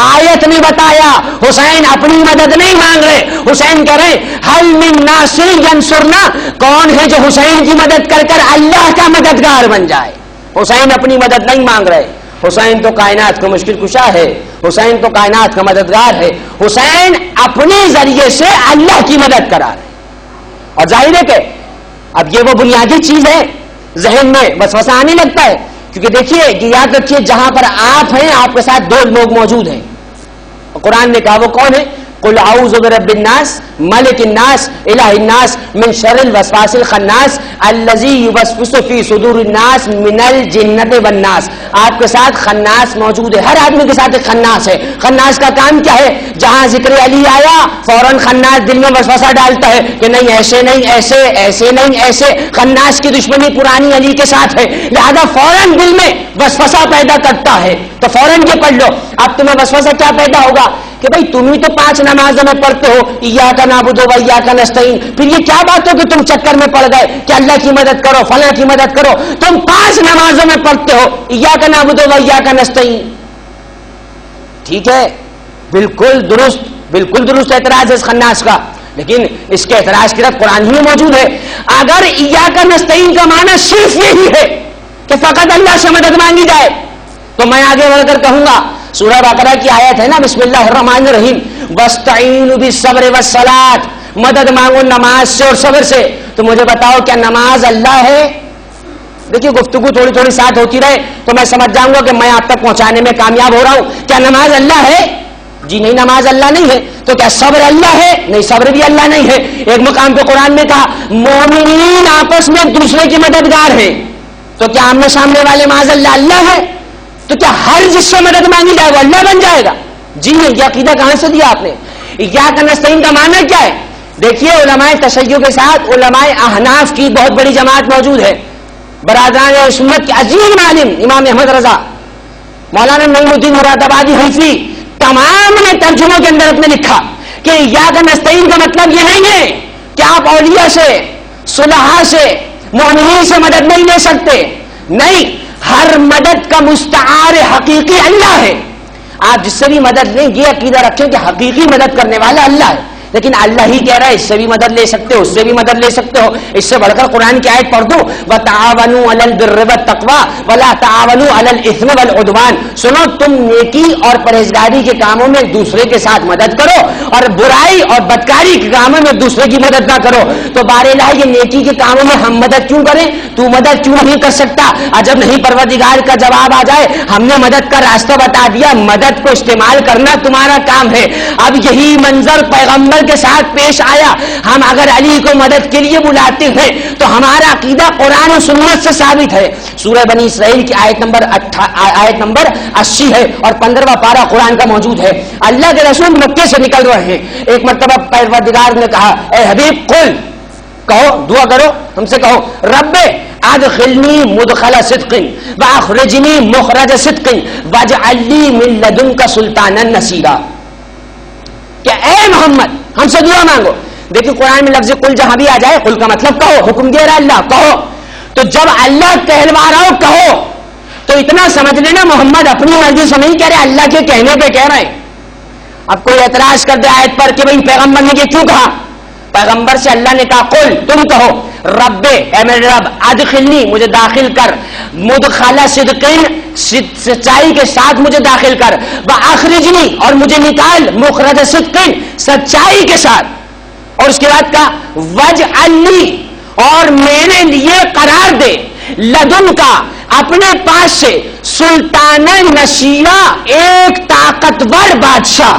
آیت نے بتایا، حسین اپنی مدد نہیں مانگ رہے، حسین کہہ رہے حل من ناصر ینصرنا، کون ہے جو حسین کی مدد کر کر اللہ کا مددگار بن جائے؟ حسین اپنی مدد نہیں مانگ رہے، حسین تو کائنات کا مشکل کشا ہے، حسین تو کائنات کا مددگار ہے، حسین اپنے ذریعے سے اللہ کی مدد کرا رہے۔ اور ظاہر ہے کہ اب یہ وہ بنیادی چیز ہے، ذہن میں وسوسہ آنے لگتا ہے، کیونکہ دیکھیے کہ یاد رکھیے جہاں پر آپ ہیں آپ کے ساتھ دو لوگ موجود ہیں، قرآن نے کہا وہ کون ہے؟ قل اعوذ برب الناس ملک الناس الہ الناس من شر الوسواس الخناس الذی یوسوس فی صدور الناس من الجنۃ والناس۔ آپ کے ساتھ خناس موجود ہے، ہر آدمی کے ساتھ ایک خناس ہے۔ خناس کا کام کیا ہے؟ جہاں ذکر علی آیا فوراً خناس دل میں وسوسہ ڈالتا ہے کہ نہیں ایسے نہیں ایسے، ایسے نہیں ایسے۔ خناس کی دشمنی پرانی علی کے ساتھ ہے، لہذا فوراً دل میں وسوسہ پیدا کرتا ہے۔ تو فوراً یہ پڑھ لو، اب تمہیں وسوسہ کیا پیدا ہوگا کہ بھائی تم ہی تو 5 نمازوں میں پڑھتے ہو ایاک نعبد و ایاک نستعین، پھر یہ کیا بات ہو کہ تم چکر میں پڑ گئے کہ اللہ کی مدد کرو فلاں کی مدد کرو؟ تم 5 نمازوں میں پڑھتے ہو ایاک نعبد و ایاک نستعین، ٹھیک ہے، بالکل درست اعتراض ہے اس خناس کا، لیکن اس کے اعتراض کی طرف قرآن ہی میں موجود ہے۔ اگر ایاک نستعین کا معنی صرف یہی ہے کہ فقط اللہ سے مدد مانگی جائے تو میں آگے بڑھ کر کہوں گا، سورہ بقرہ کی آیت ہے نا، بسم اللہ الرحمن الرحیم، وَاسْتَعِينُوا بِالصَّبْرِ وَالصَّلَاةِ، مدد مانگو نماز سے اور صبر سے۔ تو مجھے بتاؤ کیا نماز اللہ ہے؟ دیکھیے گفتگو تھوڑی تھوڑی ساتھ ہوتی رہے تو میں سمجھ جاؤں گا کہ میں آپ تک پہنچانے میں کامیاب ہو رہا ہوں۔ کیا نماز اللہ ہے؟ جی نہیں، نماز اللہ نہیں ہے۔ تو کیا صبر اللہ ہے؟ نہیں، صبر بھی اللہ نہیں ہے۔ ایک مقام پہ قرآن میں کہا مومنین آپس میں ایک دوسرے کی مددگار ہیں، تو کیا آمنے سامنے والے معاذ اللہ ہے؟ تو کیا ہر جس سے مدد مانگی جائے وہ اللہ بن جائے گا؟ جی نہیں، یہ عقیدہ کہاں سے دیا آپ نے؟ ایاک نستعین کا معنی کیا ہے؟ دیکھیے علماء تشیع کے ساتھ علماء احناف کی بہت بڑی جماعت موجود ہے، برادران سنت کے عظیم عالم امام احمد رضا، مولانا نعیم الدین مراد آبادی حنفی، تمام نے ترجموں کے اندر اپنے لکھا کہ ایاک نستعین کا مطلب یہ نہیں ہے کہ آپ اولیاء سے، صلحاء سے، مومنین سے مدد نہیں لے سکتے، نہیں، ہر مدد کا مستعار حقیقی اللہ ہے۔ آپ جس سے بھی مدد لیں یہ عقیدہ رکھیں کہ حقیقی مدد کرنے والا اللہ ہے، لیکن اللہ ہی کہہ رہا ہے اس سے بھی مدد لے سکتے ہو، اس سے بھی مدد لے سکتے ہو۔ اس سے بڑھ کر قرآن کی آیت پڑھ دو، وَتَعَاوَنُوا عَلَى الْبِرِّ وَالتَّقْوَىٰ وَلَا تَعَاوَنُوا عَلَى الْإِثْمِ وَالْعُدْوَانِ، سنو تم نیکی اور پرہیزگاری کے کاموں میں ایک دوسرے کے ساتھ مدد کرو اور برائی اور بدکاری کے کاموں میں ایک دوسرے کی مدد نہ کرو۔ تو بار الہ یہ نیکی کے کاموں میں ہم مدد کیوں کریں؟ تو مدد کیوں نہیں کر سکتا؟ جب نہیں پروردگار کا جواب آ جائے، ہم نے مدد کا راستہ بتا دیا، مدد کو استعمال کرنا تمہارا کام ہے۔ اب یہی منظر پیغمبر کے ساتھ پیش آیا، ہم اگر علی کو مدد کے لیے بلاتے ہیں تو ہمارا عقیدہ قرآن و سنت سے ثابت ہے۔ سورہ بنی اسرائیل کی آیت نمبر 80 ہے اور 15واں پارہ قرآن کا موجود ہے۔ اللہ کے رسول مکے سے نکل رہے ہیں، ایک مرتبہ پروردگار نے کہا اے حبیب قل، کہو، دعا کرو، ہم سے کہو رب ادخلنی مدخل صدق واخرجنی مخرج صدق واجعل لی من لدنک سلطانا نصیرا، کہ اے محمد ہم سے دعا مانگو۔ دیکھیں قرآن میں لفظ قل جہاں بھی آ جائے، قل کا مطلب کہو، حکم دے رہا اللہ کہو، تو جب اللہ کہلوا رہا ہو کہو، تو اتنا سمجھ لینا محمد اپنی مرضی سے نہیں کہہ رہے، اللہ کے کہنے پہ کہہ رہے ہیں۔ اب کوئی اعتراض کر دے آیت پر کہ بھئی پیغمبر نے یہ کیوں کہا؟ پیغمبر سے اللہ نے کہا قل، تم کہو رب، اے میرے رب، ادخلنی، مجھے داخل کر، مدخل صدقین، سچائی کے ساتھ مجھے داخل کر، واخرجنی، اور مجھے نکال، مخرج صدقین، سچائی کے ساتھ، اور اس کے بعد کہا واجعل لی، اور میرے لیے قرار دے، لدن کا، اپنے پاس سے، سلطان نشیرہ، ایک طاقتور بادشاہ۔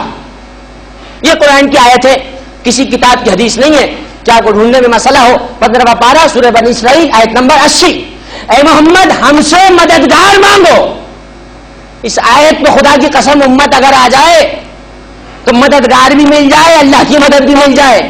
یہ قرآن کی آیت ہے، کسی کتاب کی حدیث نہیں ہے۔ کیا کو ڈھونڈنے میں مسئلہ ہو، 15واں پارہ سورہ بنی اسرائیل آیت نمبر 80، اے محمد ہم سے مددگار مانگو۔ اس آیت میں خدا کی قسم امت اگر آ جائے تو مددگار بھی مل جائے، اللہ کی مدد بھی مل جائے۔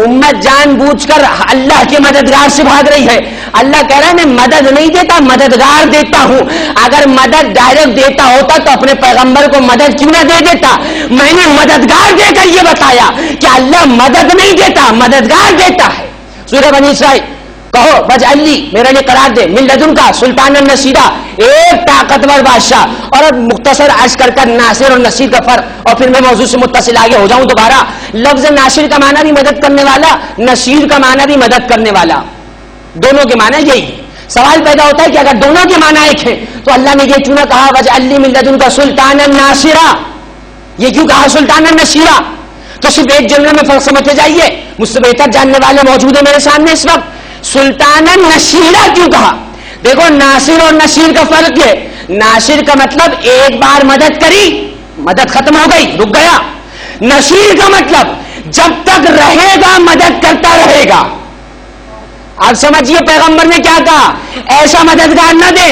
امت جان بوجھ کر اللہ کے مددگار سے بھاگ رہی ہے۔ اللہ کہہ رہا ہے میں مدد نہیں دیتا، مددگار دیتا ہوں۔ اگر مدد ڈائریکٹ دیتا ہوتا تو اپنے پیغمبر کو مدد کیوں نہ دے دیتا؟ میں نے مددگار دے کر یہ بتایا کہ اللہ مدد نہیں دیتا، مددگار دیتا ہے۔ سورہ بنی اسرائیل کہو وجعل لی، میرے لیے قرار دے، من لدن کا سلطان النصیرہ، ایک طاقتور بادشاہ. اور اب مختصر عرض کر ناصر اور نصیر کا فرق، اور پھر میں موضوع سے متصل آگے ہو جاؤں دوبارہ. لفظ ناصر کا معنی بھی مدد کرنے والا، نصیر کا معنی بھی مدد کرنے والا، دونوں کے معنی یہی ہے. سوال پیدا ہوتا ہے کہ اگر دونوں کے معنی ایک ہیں تو اللہ نے یہ کیوں نہ کہا وجعل لی من لدن کا سلطان الناصرہ؟ یہ کیوں کہا سلطان النصیرہ؟ تو صرف ایک جملے میں فرق سمجھتے جائیے، مجھ سے بہتر جاننے والے موجود ہیں میرے سامنے اس وقت. سلطان النصیرہ کیوں کہا؟ دیکھو ناصر اور نصیر کا فرق ہے. ناصر کا مطلب ایک بار مدد کری، مدد ختم ہو گئی، رک گیا. نصیر کا مطلب جب تک رہے گا مدد کرتا رہے گا. آپ سمجھیے پیغمبر نے کیا کہا؟ ایسا مددگار نہ دے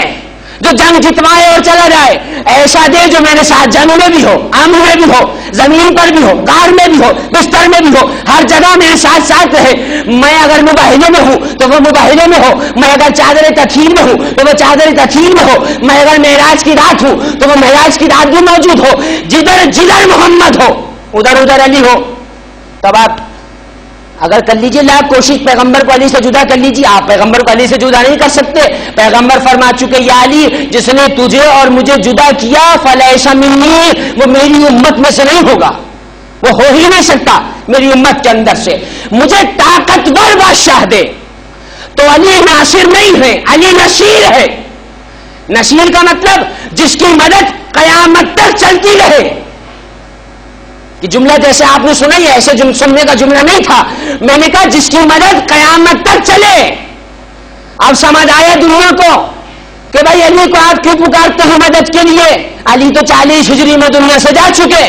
جو جنگ جتوائے اور چلا جائے، ایسا دے جو میرے ساتھ جنگ میں بھی ہو، امن میں بھی ہو، زمین پر بھی ہو، غار میں بھی ہو، بستر میں بھی ہو، ہر جگہ میرے ساتھ ساتھ رہے. میں اگر مباہلے میں ہوں تو وہ مباہلے میں ہو، میں اگر چادر تطہیر میں ہوں تو وہ چادر تطہیر میں ہو، میں اگر معراج کی رات ہوں تو وہ معراج کی رات بھی موجود ہو. جدھر جدھر محمد ہو ادھر ادھر علی ہو. تب آپ اگر کر لیجیے لاکھ کوشش پیغمبر کو علی سے جدا کر لیجیے، آپ پیغمبر کو علی سے جدا نہیں کر سکتے. پیغمبر فرما چکے یا علی جس نے تجھے اور مجھے جدا کیا فلیس منی، وہ میری امت میں سے نہیں ہوگا، وہ ہو ہی نہیں سکتا میری امت کے اندر سے. مجھے طاقتور بادشاہ دے. تو علی ناصر نہیں ہے، علی نصیر ہے. نصیر کا مطلب جس کی مدد قیامت تک چلتی رہے. کہ جملہ جیسے آپ نے سنا ہی ایسے سننے کا جملہ نہیں تھا، میں نے کہا جس کی مدد قیامت تک چلے. اب سمجھ آیا دنیا کو کہ بھائی علی کو آپ کیوں پکارتے ہیں مدد کے لیے؟ علی تو 40 ہجری میں دنیا سے جا چکے،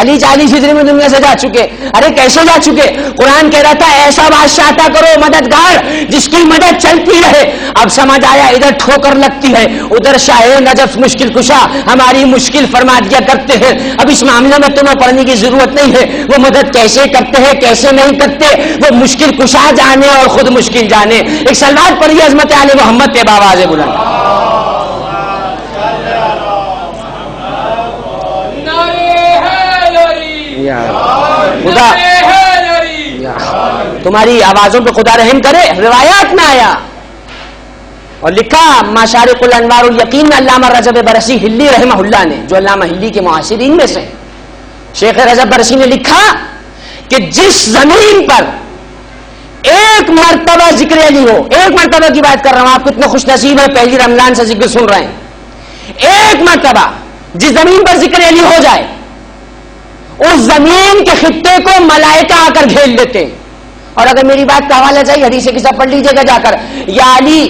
علی 40 ہجری میں دنیا سے جا چکے. ارے کیسے جا چکے؟ قرآن کہہ رہا تھا ایسا بادشاہ عطا کرو مددگار جس کی مدد چلتی رہے. اب سمجھ آیا ادھر ٹھوکر لگتی ہے، ادھر شاہ نجف مشکل کشا ہماری مشکل فرما دیا کرتے ہیں. اب اس معاملے میں تمہیں پڑھنے کی ضرورت نہیں ہے، وہ مدد کیسے کرتے ہیں کیسے نہیں کرتے وہ مشکل کشا جانے اور خود مشکل جانے. ایک سلوات پڑھیے عظمت آل محمد کے باواز بلند. خدا تمہاری آوازوں پہ خدا رحم کرے. روایات میں آیا اور لکھا مشارق الانوار الیقین علامہ رجب برسی ہلی رحمہ اللہ نے، جو علامہ ہلی کے معاصرین میں سے شیخ رجب برسی نے لکھا کہ جس زمین پر ایک مرتبہ ذکر علی ہو، ایک مرتبہ کی بات کر رہا ہوں، آپ کتنے خوش نصیب ہیں پہلی رمضان سے ذکر سن رہے ہیں. ایک مرتبہ جس زمین پر ذکر علی ہو جائے اس زمین کے خطے کو ملائکہ آ کر گھیر لیتے ہیں. اور اگر میری بات کا حوالہ چاہیے حدیث کے ساتھ پڑھ لیجیے گا جا کر. یا علی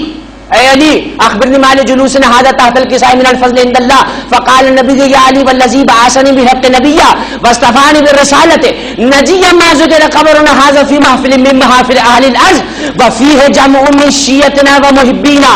اے علی اخبرنی مال جلوس هذا تحت الكساء من الفضل عند الله فقال النبي يا علي والذي بعثني بحق نبيا واصطفاني بالرسالة نجيا ما ذكر قبرنا هذا في محفل من محافل اهل الارض وفيه جمع من شيعتنا ومحبينا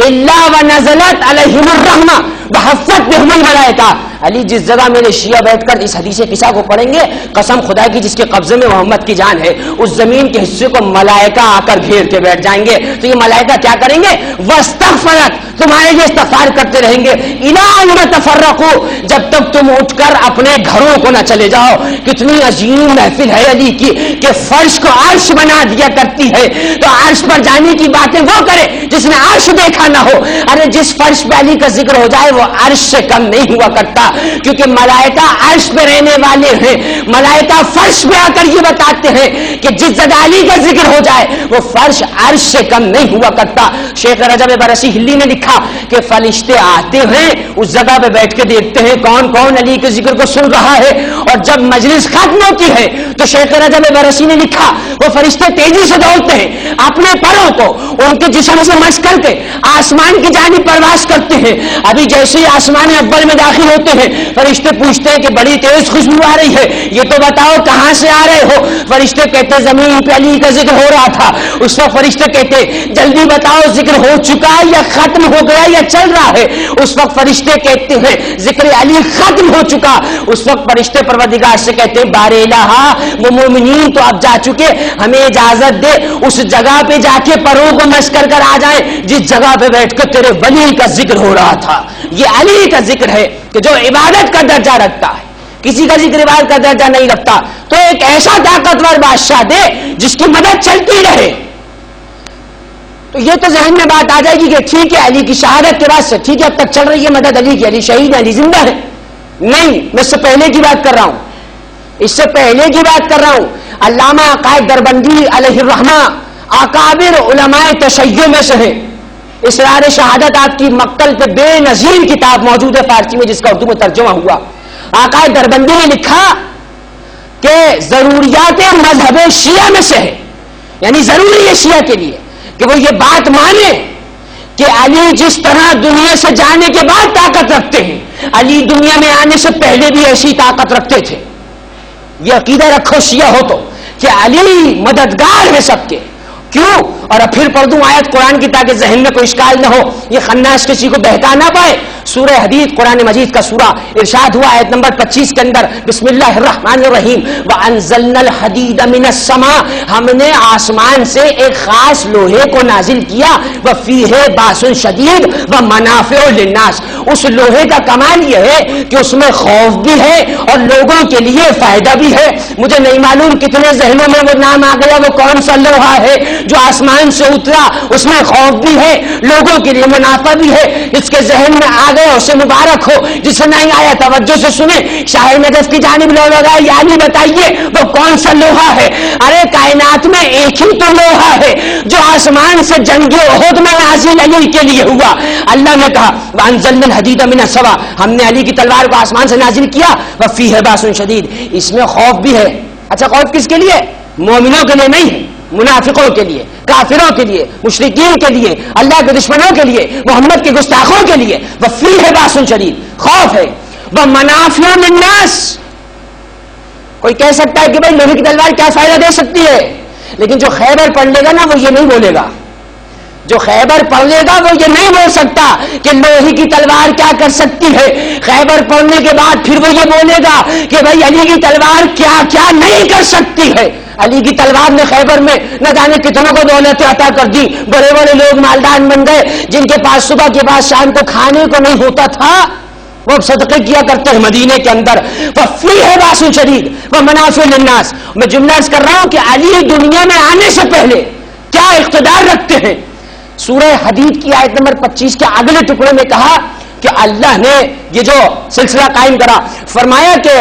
الا ونزلت عليهم الرحمة وحفت بهم الملائكة. علی جس جگہ میرے شیعہ بیٹھ کر اس حدیث قصہ کو پڑھیں گے، قسم خدا کی جس کے قبضے میں محمد کی جان ہے، اس زمین کے حصے کو ملائکہ آ کر گھیر کے بیٹھ جائیں گے. تو یہ ملائکہ کیا کریں گے؟ واستغفرت، تمہارے لیے استغفار کرتے رہیں گے. الی یوم تفرقوا، جب تک تم اٹھ کر اپنے گھروں کو نہ چلے جاؤ. کتنی عظیم محفل ہے علی کی کہ فرش کو عرش بنا دیا کرتی ہے. تو عرش پر جانے کی باتیں وہ کرے جس نے عرش دیکھا نہ ہو. ارے جس فرش پہ علی کا ذکر ہو جائے وہ عرش سے کم نہیں ہوا کرتا، کیونکہ ملائکہ عرش پہ رہنے والے ہیں. ملائکہ فرش پہ آ کر یہ بتاتے ہیں کہ جس جگہ علی کا ذکر ہو جائے وہ فرش عرش سے کم نہیں ہوا کرتا. شیخ رجب برسی ہلی نے لکھا کہ فرشتے آتے ہیں اس جگہ پہ بیٹھ کے دیکھتے ہیں کون کون علی کے ذکر کو سن رہا ہے. اور جب مجلس ختم ہوتی ہے تو شیخ رجب برسی نے لکھا وہ فرشتے تیزی سے دوڑتے ہیں، اپنے پروں کو ان کے جسم سے مس کر کے آسمان کی جانب پرواز کرتے ہیں. ابھی جیسے ہی آسمان اول میں داخل ہوتے ہیں فرشتے پوچھتے ہیں کہ بڑی تیز خوشبو آ رہی ہے، یہ تو بتاؤ کہاں سے آ رہے ہو؟ فرشتے کہتے زمین پہ علی کا ذکر ہو رہا تھا. اس وقت فرشتے کہتے جلدی بتاؤ ذکر ہو چکا یا ختم ہو گیا یا چل رہا ہے؟ اس وقت فرشتے کہتے ہیں ذکر علی ختم ہو چکا. اس وقت فرشتے پروردگار سے کہتے بار الہا وہ مومنین تو اب جا چکے، ہمیں اجازت دے اس جگہ پہ جا کے پروں کو مس کر آ جائیں جس جگہ پہ بیٹھ کر تیرے ولی کا ذکر ہو رہا تھا. یہ علی کا ذکر ہے کہ جو عبادت کا درجہ رکھتا ہے، کسی کا ذکر عبادت کا درجہ نہیں رکھتا. تو ایک ایسا طاقتور بادشاہ دے جس کی مدد چلتی رہے. تو یہ تو ذہن میں بات آ جائے گی کہ ٹھیک ہے علی کی شہادت کے بعد سے ٹھیک ہے اب تک چل رہی ہے مدد علی کی، علی شہید ہے، علی زندہ ہے. نہیں، میں اس سے پہلے کی بات کر رہا ہوں، اس سے پہلے کی بات کر رہا ہوں. علامہ عقائد دربندی علیہ الرحمہ اکابر علماء تشیع میں سے ہے. اسرار شہادت آپ کی مقتل پہ بے نظیر کتاب موجود ہے فارسی میں جس کا اردو میں ترجمہ ہوا. عقائد دربندی نے لکھا کہ ضروریات مذہب شیعہ میں سے ہے، یعنی ضروری ہے شیعہ کے لیے کہ وہ یہ بات مانے کہ علی جس طرح دنیا سے جانے کے بعد طاقت رکھتے ہیں، علی دنیا میں آنے سے پہلے بھی ایسی طاقت رکھتے تھے. یہ عقیدہ رکھو شیعہ ہو تو کہ علی مددگار ہے سب کے. کیوں؟ اور اب پھر پڑھ دوں آیت قرآن کی تاکہ ذہن میں کوئی اشکال نہ ہو، یہ خناس کسی کو بہکا نہ پائے. سورہ حدید قرآن مجید کا سورہ، ارشاد ہوا آیت نمبر 25 کے اندر، بسم اللہ الرحمن الرحیم، وَأَنزَلْنَا الْحَدِيدَ مِنَ السَّمَاءِ، ہم نے آسمان سے ایک خاص لوہے کو نازل کیا، وَفِيهِ بَأْسٌ شَدِيدٌ وَمَنَافِعُ لِلنَّاسِ، اس لوہے کا کمال یہ ہے کہ اس میں خوف بھی ہے اور لوگوں کے لیے فائدہ بھی ہے. مجھے نہیں معلوم کتنے ذہنوں میں وہ نام آ گیا، وہ کون سا لوہا ہے جو آسمان سے اترا، اس میں خوف بھی ہے، لوگوں کے لیے منافع بھی ہے. جس کے ذہن میں آ گیا اسے مبارک ہو، جسے نہیں آیا توجہ سے سنیں. شاہ نجف کی جانب لوگ لگائے، یعنی بتائیے وہ کون سا لوہا ہے؟ ارے کائنات میں ایک ہی تو لوہا ہے جو آسمان سے جنگ احد میں نازل علی کے لیے ہوا. اللہ نے کہا وَأَنزَلْنَا الْحَدِيدَ مِنَ السَّمَاءِ، ہم نے علی کی تلوار کو آسمان سے نازل کیا، وَفِيهِ بَأْسٌ شَدِيدٌ، اس میں خوف بھی ہے. اچھا خوف کس کے لیے؟ مومنوں کے لیے نہیں ہے، منافقوں کے لیے، کافروں کے لیے، مشرکین کے لیے، اللہ کے دشمنوں کے لیے، محمد کے گستاخوں کے لیے. وَفِيهِ بَأْسٌ شَدِيدٌ، خوف ہے. وَمَنَافِعُ لِلنَّاسِ، کوئی کہہ سکتا ہے کہ بھائی لوہے کی تلوار کیا فائدہ دے سکتی ہے، لیکن جو خیبر پڑھ لے گا نا وہ یہ نہیں بولے گا. جو خیبر پڑھ لے گا وہ یہ نہیں بول سکتا کہ لوہے کی تلوار کیا کر سکتی ہے. خیبر پڑھنے کے بعد پھر وہ یہ بولے گا کہ بھائی علی کی تلوار کیا کیا نہیں کر سکتی ہے. علی کی تلوار نے خیبر میں نہ جانے کتنوں کو دولت عطا کر دی، بڑے بڑے لوگ مالدان بن گئے، جن کے پاس صبح کے بعد شام کو کھانے کو نہیں ہوتا تھا وہ صدقے کیا کرتے ہیں مدینے کے اندر. وَفِيهِ بَأْسٌ شَدِيدٌ وَمَنَافِعُ لِلنَّاسِ. میں جملہ عرض کر رہا ہوں کہ علی دنیا میں آنے سے پہلے کیا اقتدار رکھتے ہیں. سورہ حدید کی آیت نمبر 25 کے اگلے ٹکڑے میں کہا کہ اللہ نے یہ جو سلسلہ قائم کرا، فرمایا کہ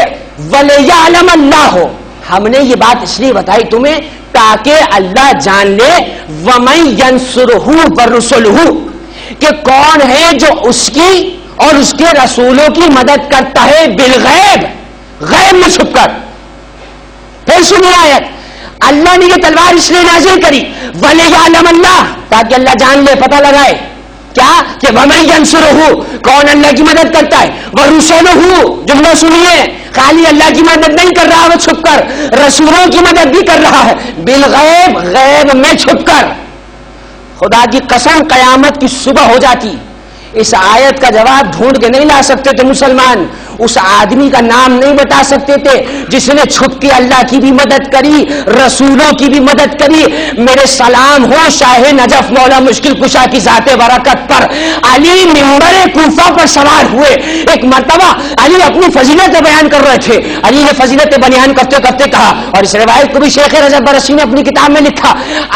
وَلِيَعْلَمَ اللَّهُ، ہم نے یہ بات اس لیے بتائی تمہیں تاکہ اللہ جان لے وَمَن يَنصُرُهُ وَرُسُلُهُ، کہ کون ہے جو اس کی اور اس کے رسولوں کی مدد کرتا ہے بالغیب، غیب میں چھپ کر. پھر سنیے آیت، اللہ نے یہ تلوار اس لیے نازل کری وَلِيَعْلَمَ اللَّهُ، تاکہ اللہ جان لے، پتہ لگائے کیا کہ وَمَن يَنصُرُهُ، کون اللہ کی مدد کرتا ہے، وَرُسُلُهُ، جملہ سنیے، خالی اللہ کی مدد نہیں کر رہا وہ چھپ کر، رسولوں کی مدد بھی کر رہا ہے بالغیب، غیب میں چھپ کر. خدا کی قسم قیامت کی صبح ہو جاتی، اس آیت کا جواب ڈھونڈ کے نہیں لا سکتے تھے مسلمان، اس آدمی کا نام نہیں بتا سکتے تھے جس نے چھپ کے اللہ کی بھی مدد کری، رسولوں کی بھی مدد کری. میرے سلام ہو شاہ نجف مولا مشکل کشا کی ذات برکت پر. علی منبر کوفہ پر سوار ہوئے، ایک مرتبہ علی اپنی فضیلتیں بیان کر رہے تھے. علی نے فضیلتیں بیان کرتے کرتے کہا، اور اس روایت کو بھی شیخ رجب برسی نے اپنی کتاب میں لکھا،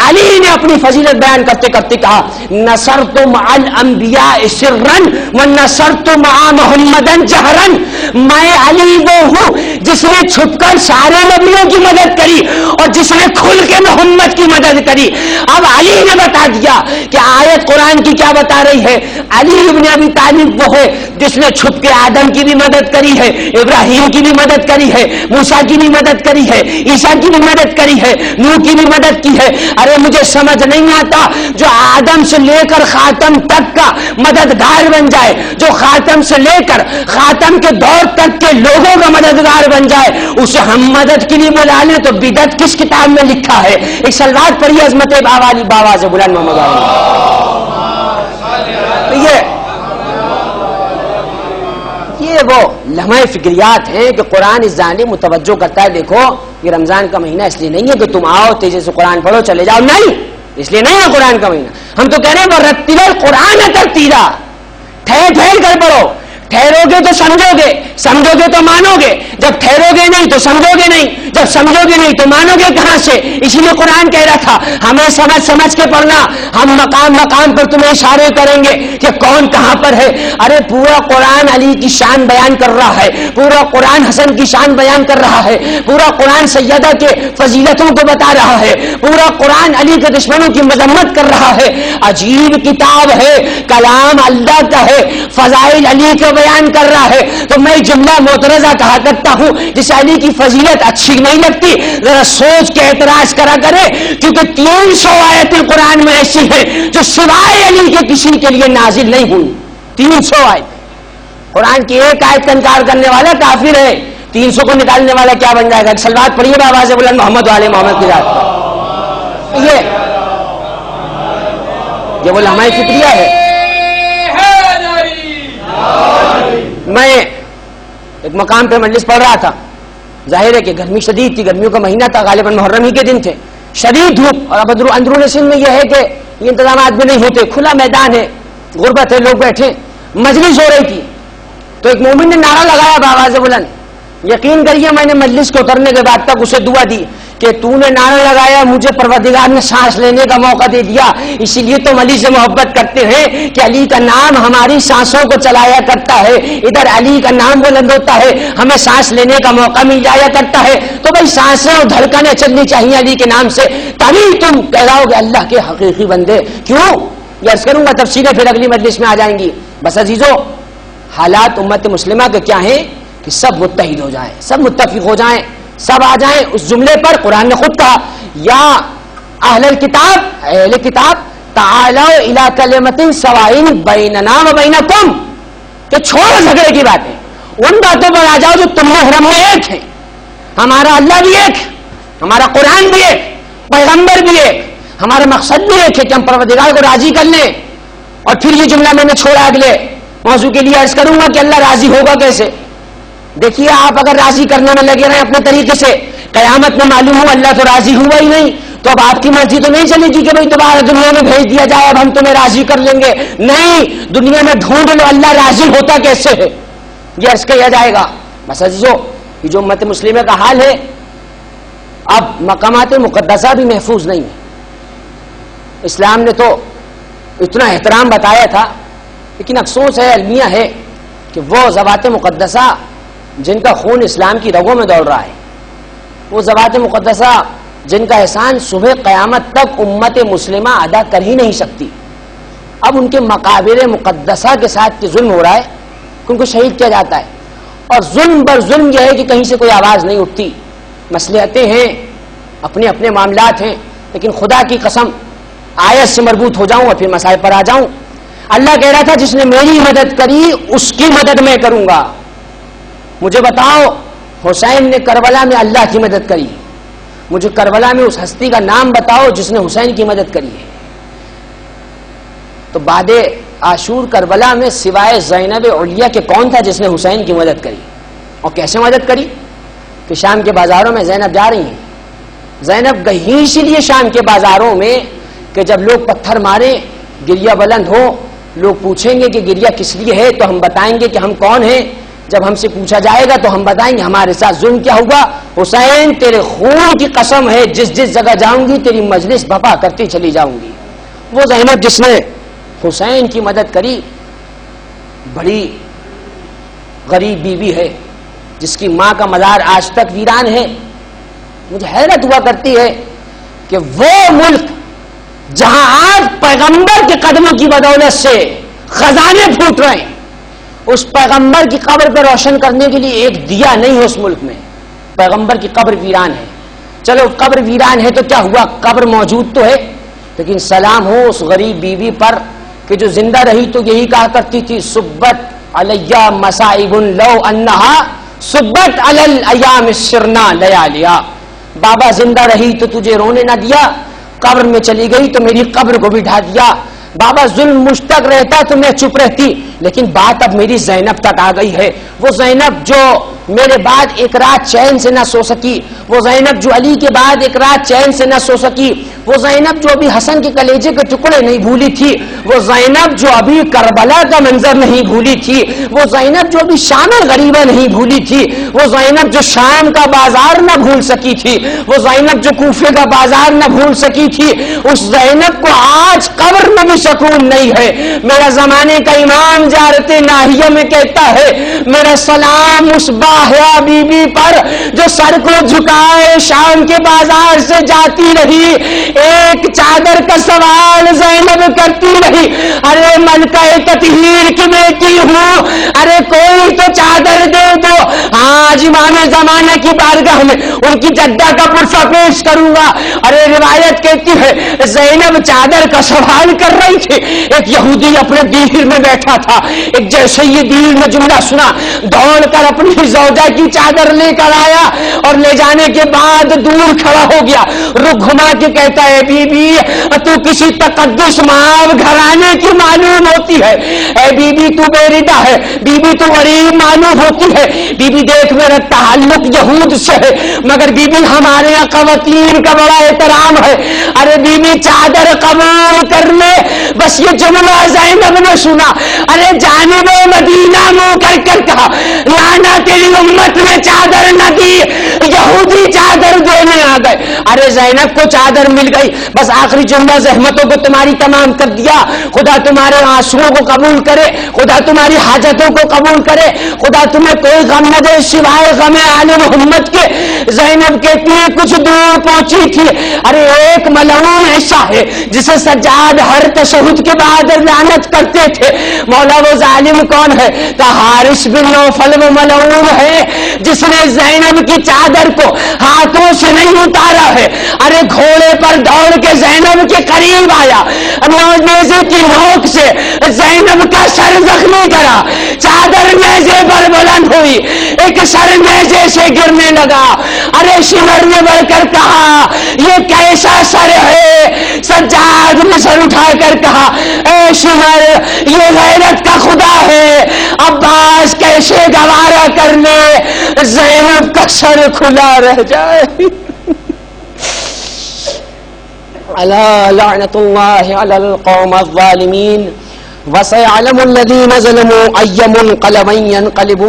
علی نے اپنی فضیلت بیان کرتے کرتے کہا نصرت مع الانبیاء سرا ونصرت مع محمدا جہرا، میں علی وہ ہوں جس نے چھپ کر سارے نبیوں کی مدد کری اور جس نے کھل کے محمد کی مدد کری. اب علی نے بتا دیا کہ آیت قرآن کی کیا بتا رہی ہے. علی ابن ابی طالب وہ ہے جس نے چھپ کے آدم کی بھی مدد کری ہے، ابراہیم کی بھی مدد کری ہے، موسیٰ کی بھی مدد کری ہے، عیسیٰ کی بھی مدد کری ہے، نوح کی بھی مدد کی ہے. ارے مجھے سمجھ نہیں آتا جو آدم سے لے کر خاتم تک کا مددگار بن جائے، جو خاتم سے لے کر خاتم کے دور تک کے لوگوں کا مددگار بن جائے، اسے ہم مدد کے لیے بلا لیں تو بدعت کس کتاب میں لکھا ہے؟ ایک سلوات پڑھی عظمت باوالی بابا سے بلند محمد یہ وہ لمحہ فکریات ہیں کہ قرآن اس ذہن متوجہ کرتا ہے. دیکھو یہ رمضان کا مہینہ اس لیے نہیں ہے کہ تم آؤ تیزی سے قرآن پڑھو چلے جاؤ، نہیں، اس لیے نہیں ہے قرآن کا مہینہ. ہم تو کہہ رہے ہیں وَرَتِّلِ الْقُرْآنَ تَرْتِیلًا، ٹھہر ٹھہر کر پڑھو، ٹھہرو گے تو سمجھو گے، سمجھو گے تو مانو گے، جب ٹھہرو گے نہیں تو سمجھو گے نہیں، جب سمجھو گے نہیں تو مانو گے کہاں سے؟ اسی لیے قرآن کہہ رہا تھا ہمیں سمجھ سمجھ کے پڑھنا، ہم مقام مقام پر تمہیں اشارے کریں گے کہ کون کہاں پر ہے۔ ارے پورا قرآن علی کی شان بیان کر رہا ہے، پورا قرآن حسن کی شان بیان کر رہا ہے، پورا قرآن سیدہ کے فضیلتوں کو بتا رہا ہے، پورا قرآن علی کے دشمنوں کی مذمت کر رہا ہے۔ عجیب کتاب ہے، کلام اللہ کا ہے، فضائل علی کو بیان کر رہا ہے۔ تو میں جملہ معترضہ کہا کرتا ہوں جسے علی کی فضیلت اچھی نہیں لگتی ذرا سوچ کے اعتراض کرا کرے، کیونکہ 300 آیتیں قرآن میں ایسی ہیں جو سوائے علی کے کسی کے لیے نازل نہیں ہوئی۔ 300 آیتیں قرآن کی ایک آیت کا انکار کرنے والا کافر ہے، 300 کو نکالنے والا کیا بن جائے گا؟ سلوات پڑھیے بآواز بلند محمد والے محمد کی ذات پر۔ یہ وہ لمحہ فکریہ ہے۔ میں ایک مقام پہ مجلس پڑھ رہا تھا، ظاہر ہے کہ گرمی شدید تھی، گرمیوں کا مہینہ تھا، غالباً محرم ہی کے دن تھے، شدید دھوپ، اور اب اندرون سندھ میں یہ ہے کہ یہ انتظامات بھی نہیں ہوتے، کھلا میدان ہے، غربت ہے، لوگ بیٹھے، مجلس ہو رہی تھی تو ایک مومن نے نعرہ لگایا بآواز بلند، یقین کریے میں نے مجلس کے اترنے کے بعد تک اسے دعا دی کہ تو نے نعرہ لگایا، مجھے پروردگار نے سانس لینے کا موقع دے دیا، اسی لیے تو علی سے محبت کرتے ہیں کہ علی کا نام ہماری سانسوں کو چلایا کرتا ہے، ادھر علی کا نام بلند ہوتا ہے، ہمیں سانس لینے کا موقع مل جایا کرتا ہے، تو بھائی سانسیں اور دھڑکنیں چلنی چاہیے علی کے نام سے، تبھی تم کہلاؤ گے اللہ کے حقیقی بندے۔ کیوں؟ یہ عرض کروں گا، تفصیلیں پھر اگلی مجلس میں آ جائیں گی۔ بس عزیزو، حالات امت مسلمہ کے کیا ہیں کہ سب متحد ہو جائیں، سب متفق ہو جائیں، سب آ جائیں اس جملے پر۔ قرآن نے خود کہا یا اہل الکتاب، اہل کتاب تعالوا الی کلمۃ سواء بیننا و بینکم، کہ چھوڑو جھگڑے کی باتیں، ان باتوں پر آ جاؤ جو تم محرم میں ایک ہیں، ہمارا اللہ بھی ایک، ہمارا قرآن بھی ایک، پیغمبر بھی ایک، ہمارا مقصد بھی ایک ہے کہ ہم پروردگار کو راضی کر لیں۔ اور پھر یہ جملہ میں نے چھوڑا اگلے موضوع کے لیے، عرض کروں گا کہ اللہ راضی ہوگا کیسے؟ دیکھیے آپ اگر راضی کرنے میں لگے رہے اپنے طریقے سے، قیامت میں معلوم ہو اللہ تو راضی ہوا ہی نہیں، تو اب آپ کی مرضی تو نہیں چلے گی کہ بھائی دوبارہ دنیا میں بھیج دیا جائے اب ہم تمہیں راضی کر لیں گے، نہیں، دنیا میں ڈھونڈ لو اللہ راضی ہوتا کیسے ہے، یہ عرض کیا جائے گا۔ بس عزیزو، یہ جو امت مسلمہ کا حال ہے، اب مقامات مقدسہ بھی محفوظ نہیں ہے۔ اسلام نے تو اتنا احترام بتایا تھا، لیکن افسوس ہے، المیہ ہے کہ وہ ذوات مقدسہ جن کا خون اسلام کی رگوں میں دوڑ رہا ہے، وہ ذوات مقدسہ جن کا احسان صبح قیامت تک امت مسلمہ ادا کر ہی نہیں سکتی، اب ان کے مقابر مقدسہ کے ساتھ کہ ظلم ہو رہا ہے کہ ان کو شہید کیا جاتا ہے، اور ظلم بر ظلم یہ ہے کہ کہیں سے کوئی آواز نہیں اٹھتی۔ مصلحتیں ہیں، اپنے اپنے معاملات ہیں، لیکن خدا کی قسم آیت سے مربوط ہو جاؤں اور پھر مسائل پر آ جاؤں۔ اللہ کہہ رہا تھا جس نے میری مدد کری اس کی مدد میں کروں گا۔ مجھے بتاؤ حسین نے کربلا میں اللہ کی مدد کری، مجھے کربلا میں اس ہستی کا نام بتاؤ جس نے حسین کی مدد کری ہے۔ تو بعد عاشور کربلا میں سوائے زینب علیہ کے کون تھا جس نے حسین کی مدد کری؟ اور کیسے مدد کری؟ کہ شام کے بازاروں میں زینب جا رہی ہیں، زینب گئی اسی لیے شام کے بازاروں میں کہ جب لوگ پتھر ماریں، گریہ بلند ہو، لوگ پوچھیں گے کہ گریہ کس لیے ہے تو ہم بتائیں گے کہ ہم کون ہیں، جب ہم سے پوچھا جائے گا تو ہم بتائیں گے ہمارے ساتھ ظلم کیا ہوا، حسین تیرے خون کی قسم ہے جس جس جگہ جاؤں گی تیری مجلس بپا کرتی چلی جاؤں گی۔ وہ زینب جس نے حسین کی مدد کری بڑی غریب بیوی ہے جس کی ماں کا مزار آج تک ویران ہے۔ مجھے حیرت ہوا کرتی ہے کہ وہ ملک جہاں آج پیغمبر کے قدموں کی بدولت سے خزانے پھوٹ رہے ہیں، اس پیغمبر کی قبر پہ روشن کرنے کے لیے ایک دیا نہیں ہے اس ملک میں، پیغمبر کی قبر ویران ہے۔ چلو قبر ویران ہے تو کیا ہوا، قبر موجود تو ہے، لیکن سلام ہو اس غریب بیوی پر کہ جو زندہ رہی تو یہی کہا کرتی تھی سبت علیہ مصائب لو انہا سبت علی الایام الشرنا لیالیا، بابا زندہ رہی تو تجھے رونے نہ دیا، قبر میں چلی گئی تو میری قبر کو بھی ڈھا دیا، بابا ظلم مشتق رہتا تو میں چپ رہتی، لیکن بات اب میری زینب تک آ گئی ہے، وہ زینب جو میرے بعد ایک رات چین سے نہ سو سکی، وہ زینب جو علی کے بعد ایک رات چین سے نہ سو سکی، وہ زینب جو ابھی حسن کے کلیجے کے ٹکڑے نہیں بھولی تھی، وہ زینب جو ابھی کربلا کا منظر نہیں بھولی تھی، وہ زینب جو ابھی شام غریبہ نہیں بھولی تھی، وہ زینب جو شام کا بازار نہ بھول سکی تھی، وہ زینب جو کوفے کا بازار نہ بھول سکی تھی، اس زینب کو آج قبر میں بھی سکون نہیں ہے۔ میرا زمانے کا امام جارت ناہیہ میں کہتا ہے، میرا سلام اس باحیا بی بی پر جو سر کو جھکائے شام کے بازار سے جاتی رہی، ایک چادر کا سوال زینب کرتی رہی، ارے ملکہ تطہیر کی بیٹی ہوں، ارے کوئی تو چادر دے دو۔ آج امام زمانہ کی بارگاہ میں ان کی جدہ کا پرسہ پیش کروں گا۔ ارے روایت کہتی ہے زینب چادر کا سوال کر رہی تھی، ایک یہودی اپنے دیر میں بیٹھا تھا، ایک جیسے یہ دیر میں جملہ سنا دوڑ کر اپنی زوجہ کی چادر لے کر آیا اور لے جانے کے بعد دور کھڑا ہو گیا، رخ گھما کے کہتا ہے بی بی تو کسی تقدس مآب گھرانے کی معلوم ہوتی ہے، اے بی بی تو بے ردا ہے، بی بی تو غریب معلوم ہوتی ہے، بی بی دیکھ میرا تعلق یہود سے ہے مگر بی بی ہمارے یہاں خواتین کا بڑا احترام ہے، ارے بی بی چادر قبول کر لے۔ بس یہ جملہ زینب نے سنا، ارے جانب مدینہ منہ کر کر کہا لانا تیری امت نے چادر نہ دی، یہودی چادر دینے آ گئے۔ ارے زینب کو چادر مل گئی، بس آخری جملہ زحمتوں کو تمہاری تمام کر دیا، خدا تمہارے آنسوؤں کو قبول کرے، خدا تمہاری حاجتوں کو قبول کرے، خدا تمہیں کوئی غم نہ دے سوائے غم آل محمد کے۔ زینب کہتی ہے کچھ دور پہنچی تھی، ارے ایک ملعون ایسا ہے جسے سجاد ہر تشہد کے بعد لعنت کرتے تھے، مولا وہ ظالم کون ہے؟ کہ حارث بن نوفل وہ ملعون ہے جس نے زینب کی چادر کو ہاتھوں سے نہیں اتارا ہے، ارے گھوڑے پر دوڑ کے زینب کے قریب آیا، نیزے کی نوک سے زینب کا سر زخمی کرا، چادر نیزے پر بلند ہوئی، ایک سر نیزے سے گرنے لگا، ارے شمر نے بڑھ کر کہا یہ کیسا سر ہے؟ سجاد نے سر اٹھا کر کہا اے شمر یہ غیرت کا خدا ہے، عباس کیسے گوارا کر لے زینب کا سر کھلا رہ جائے۔ الا لعنت اللہ علی القوم الظالمین وسيعلم الذين ظلموا أي منقلب ينقلبون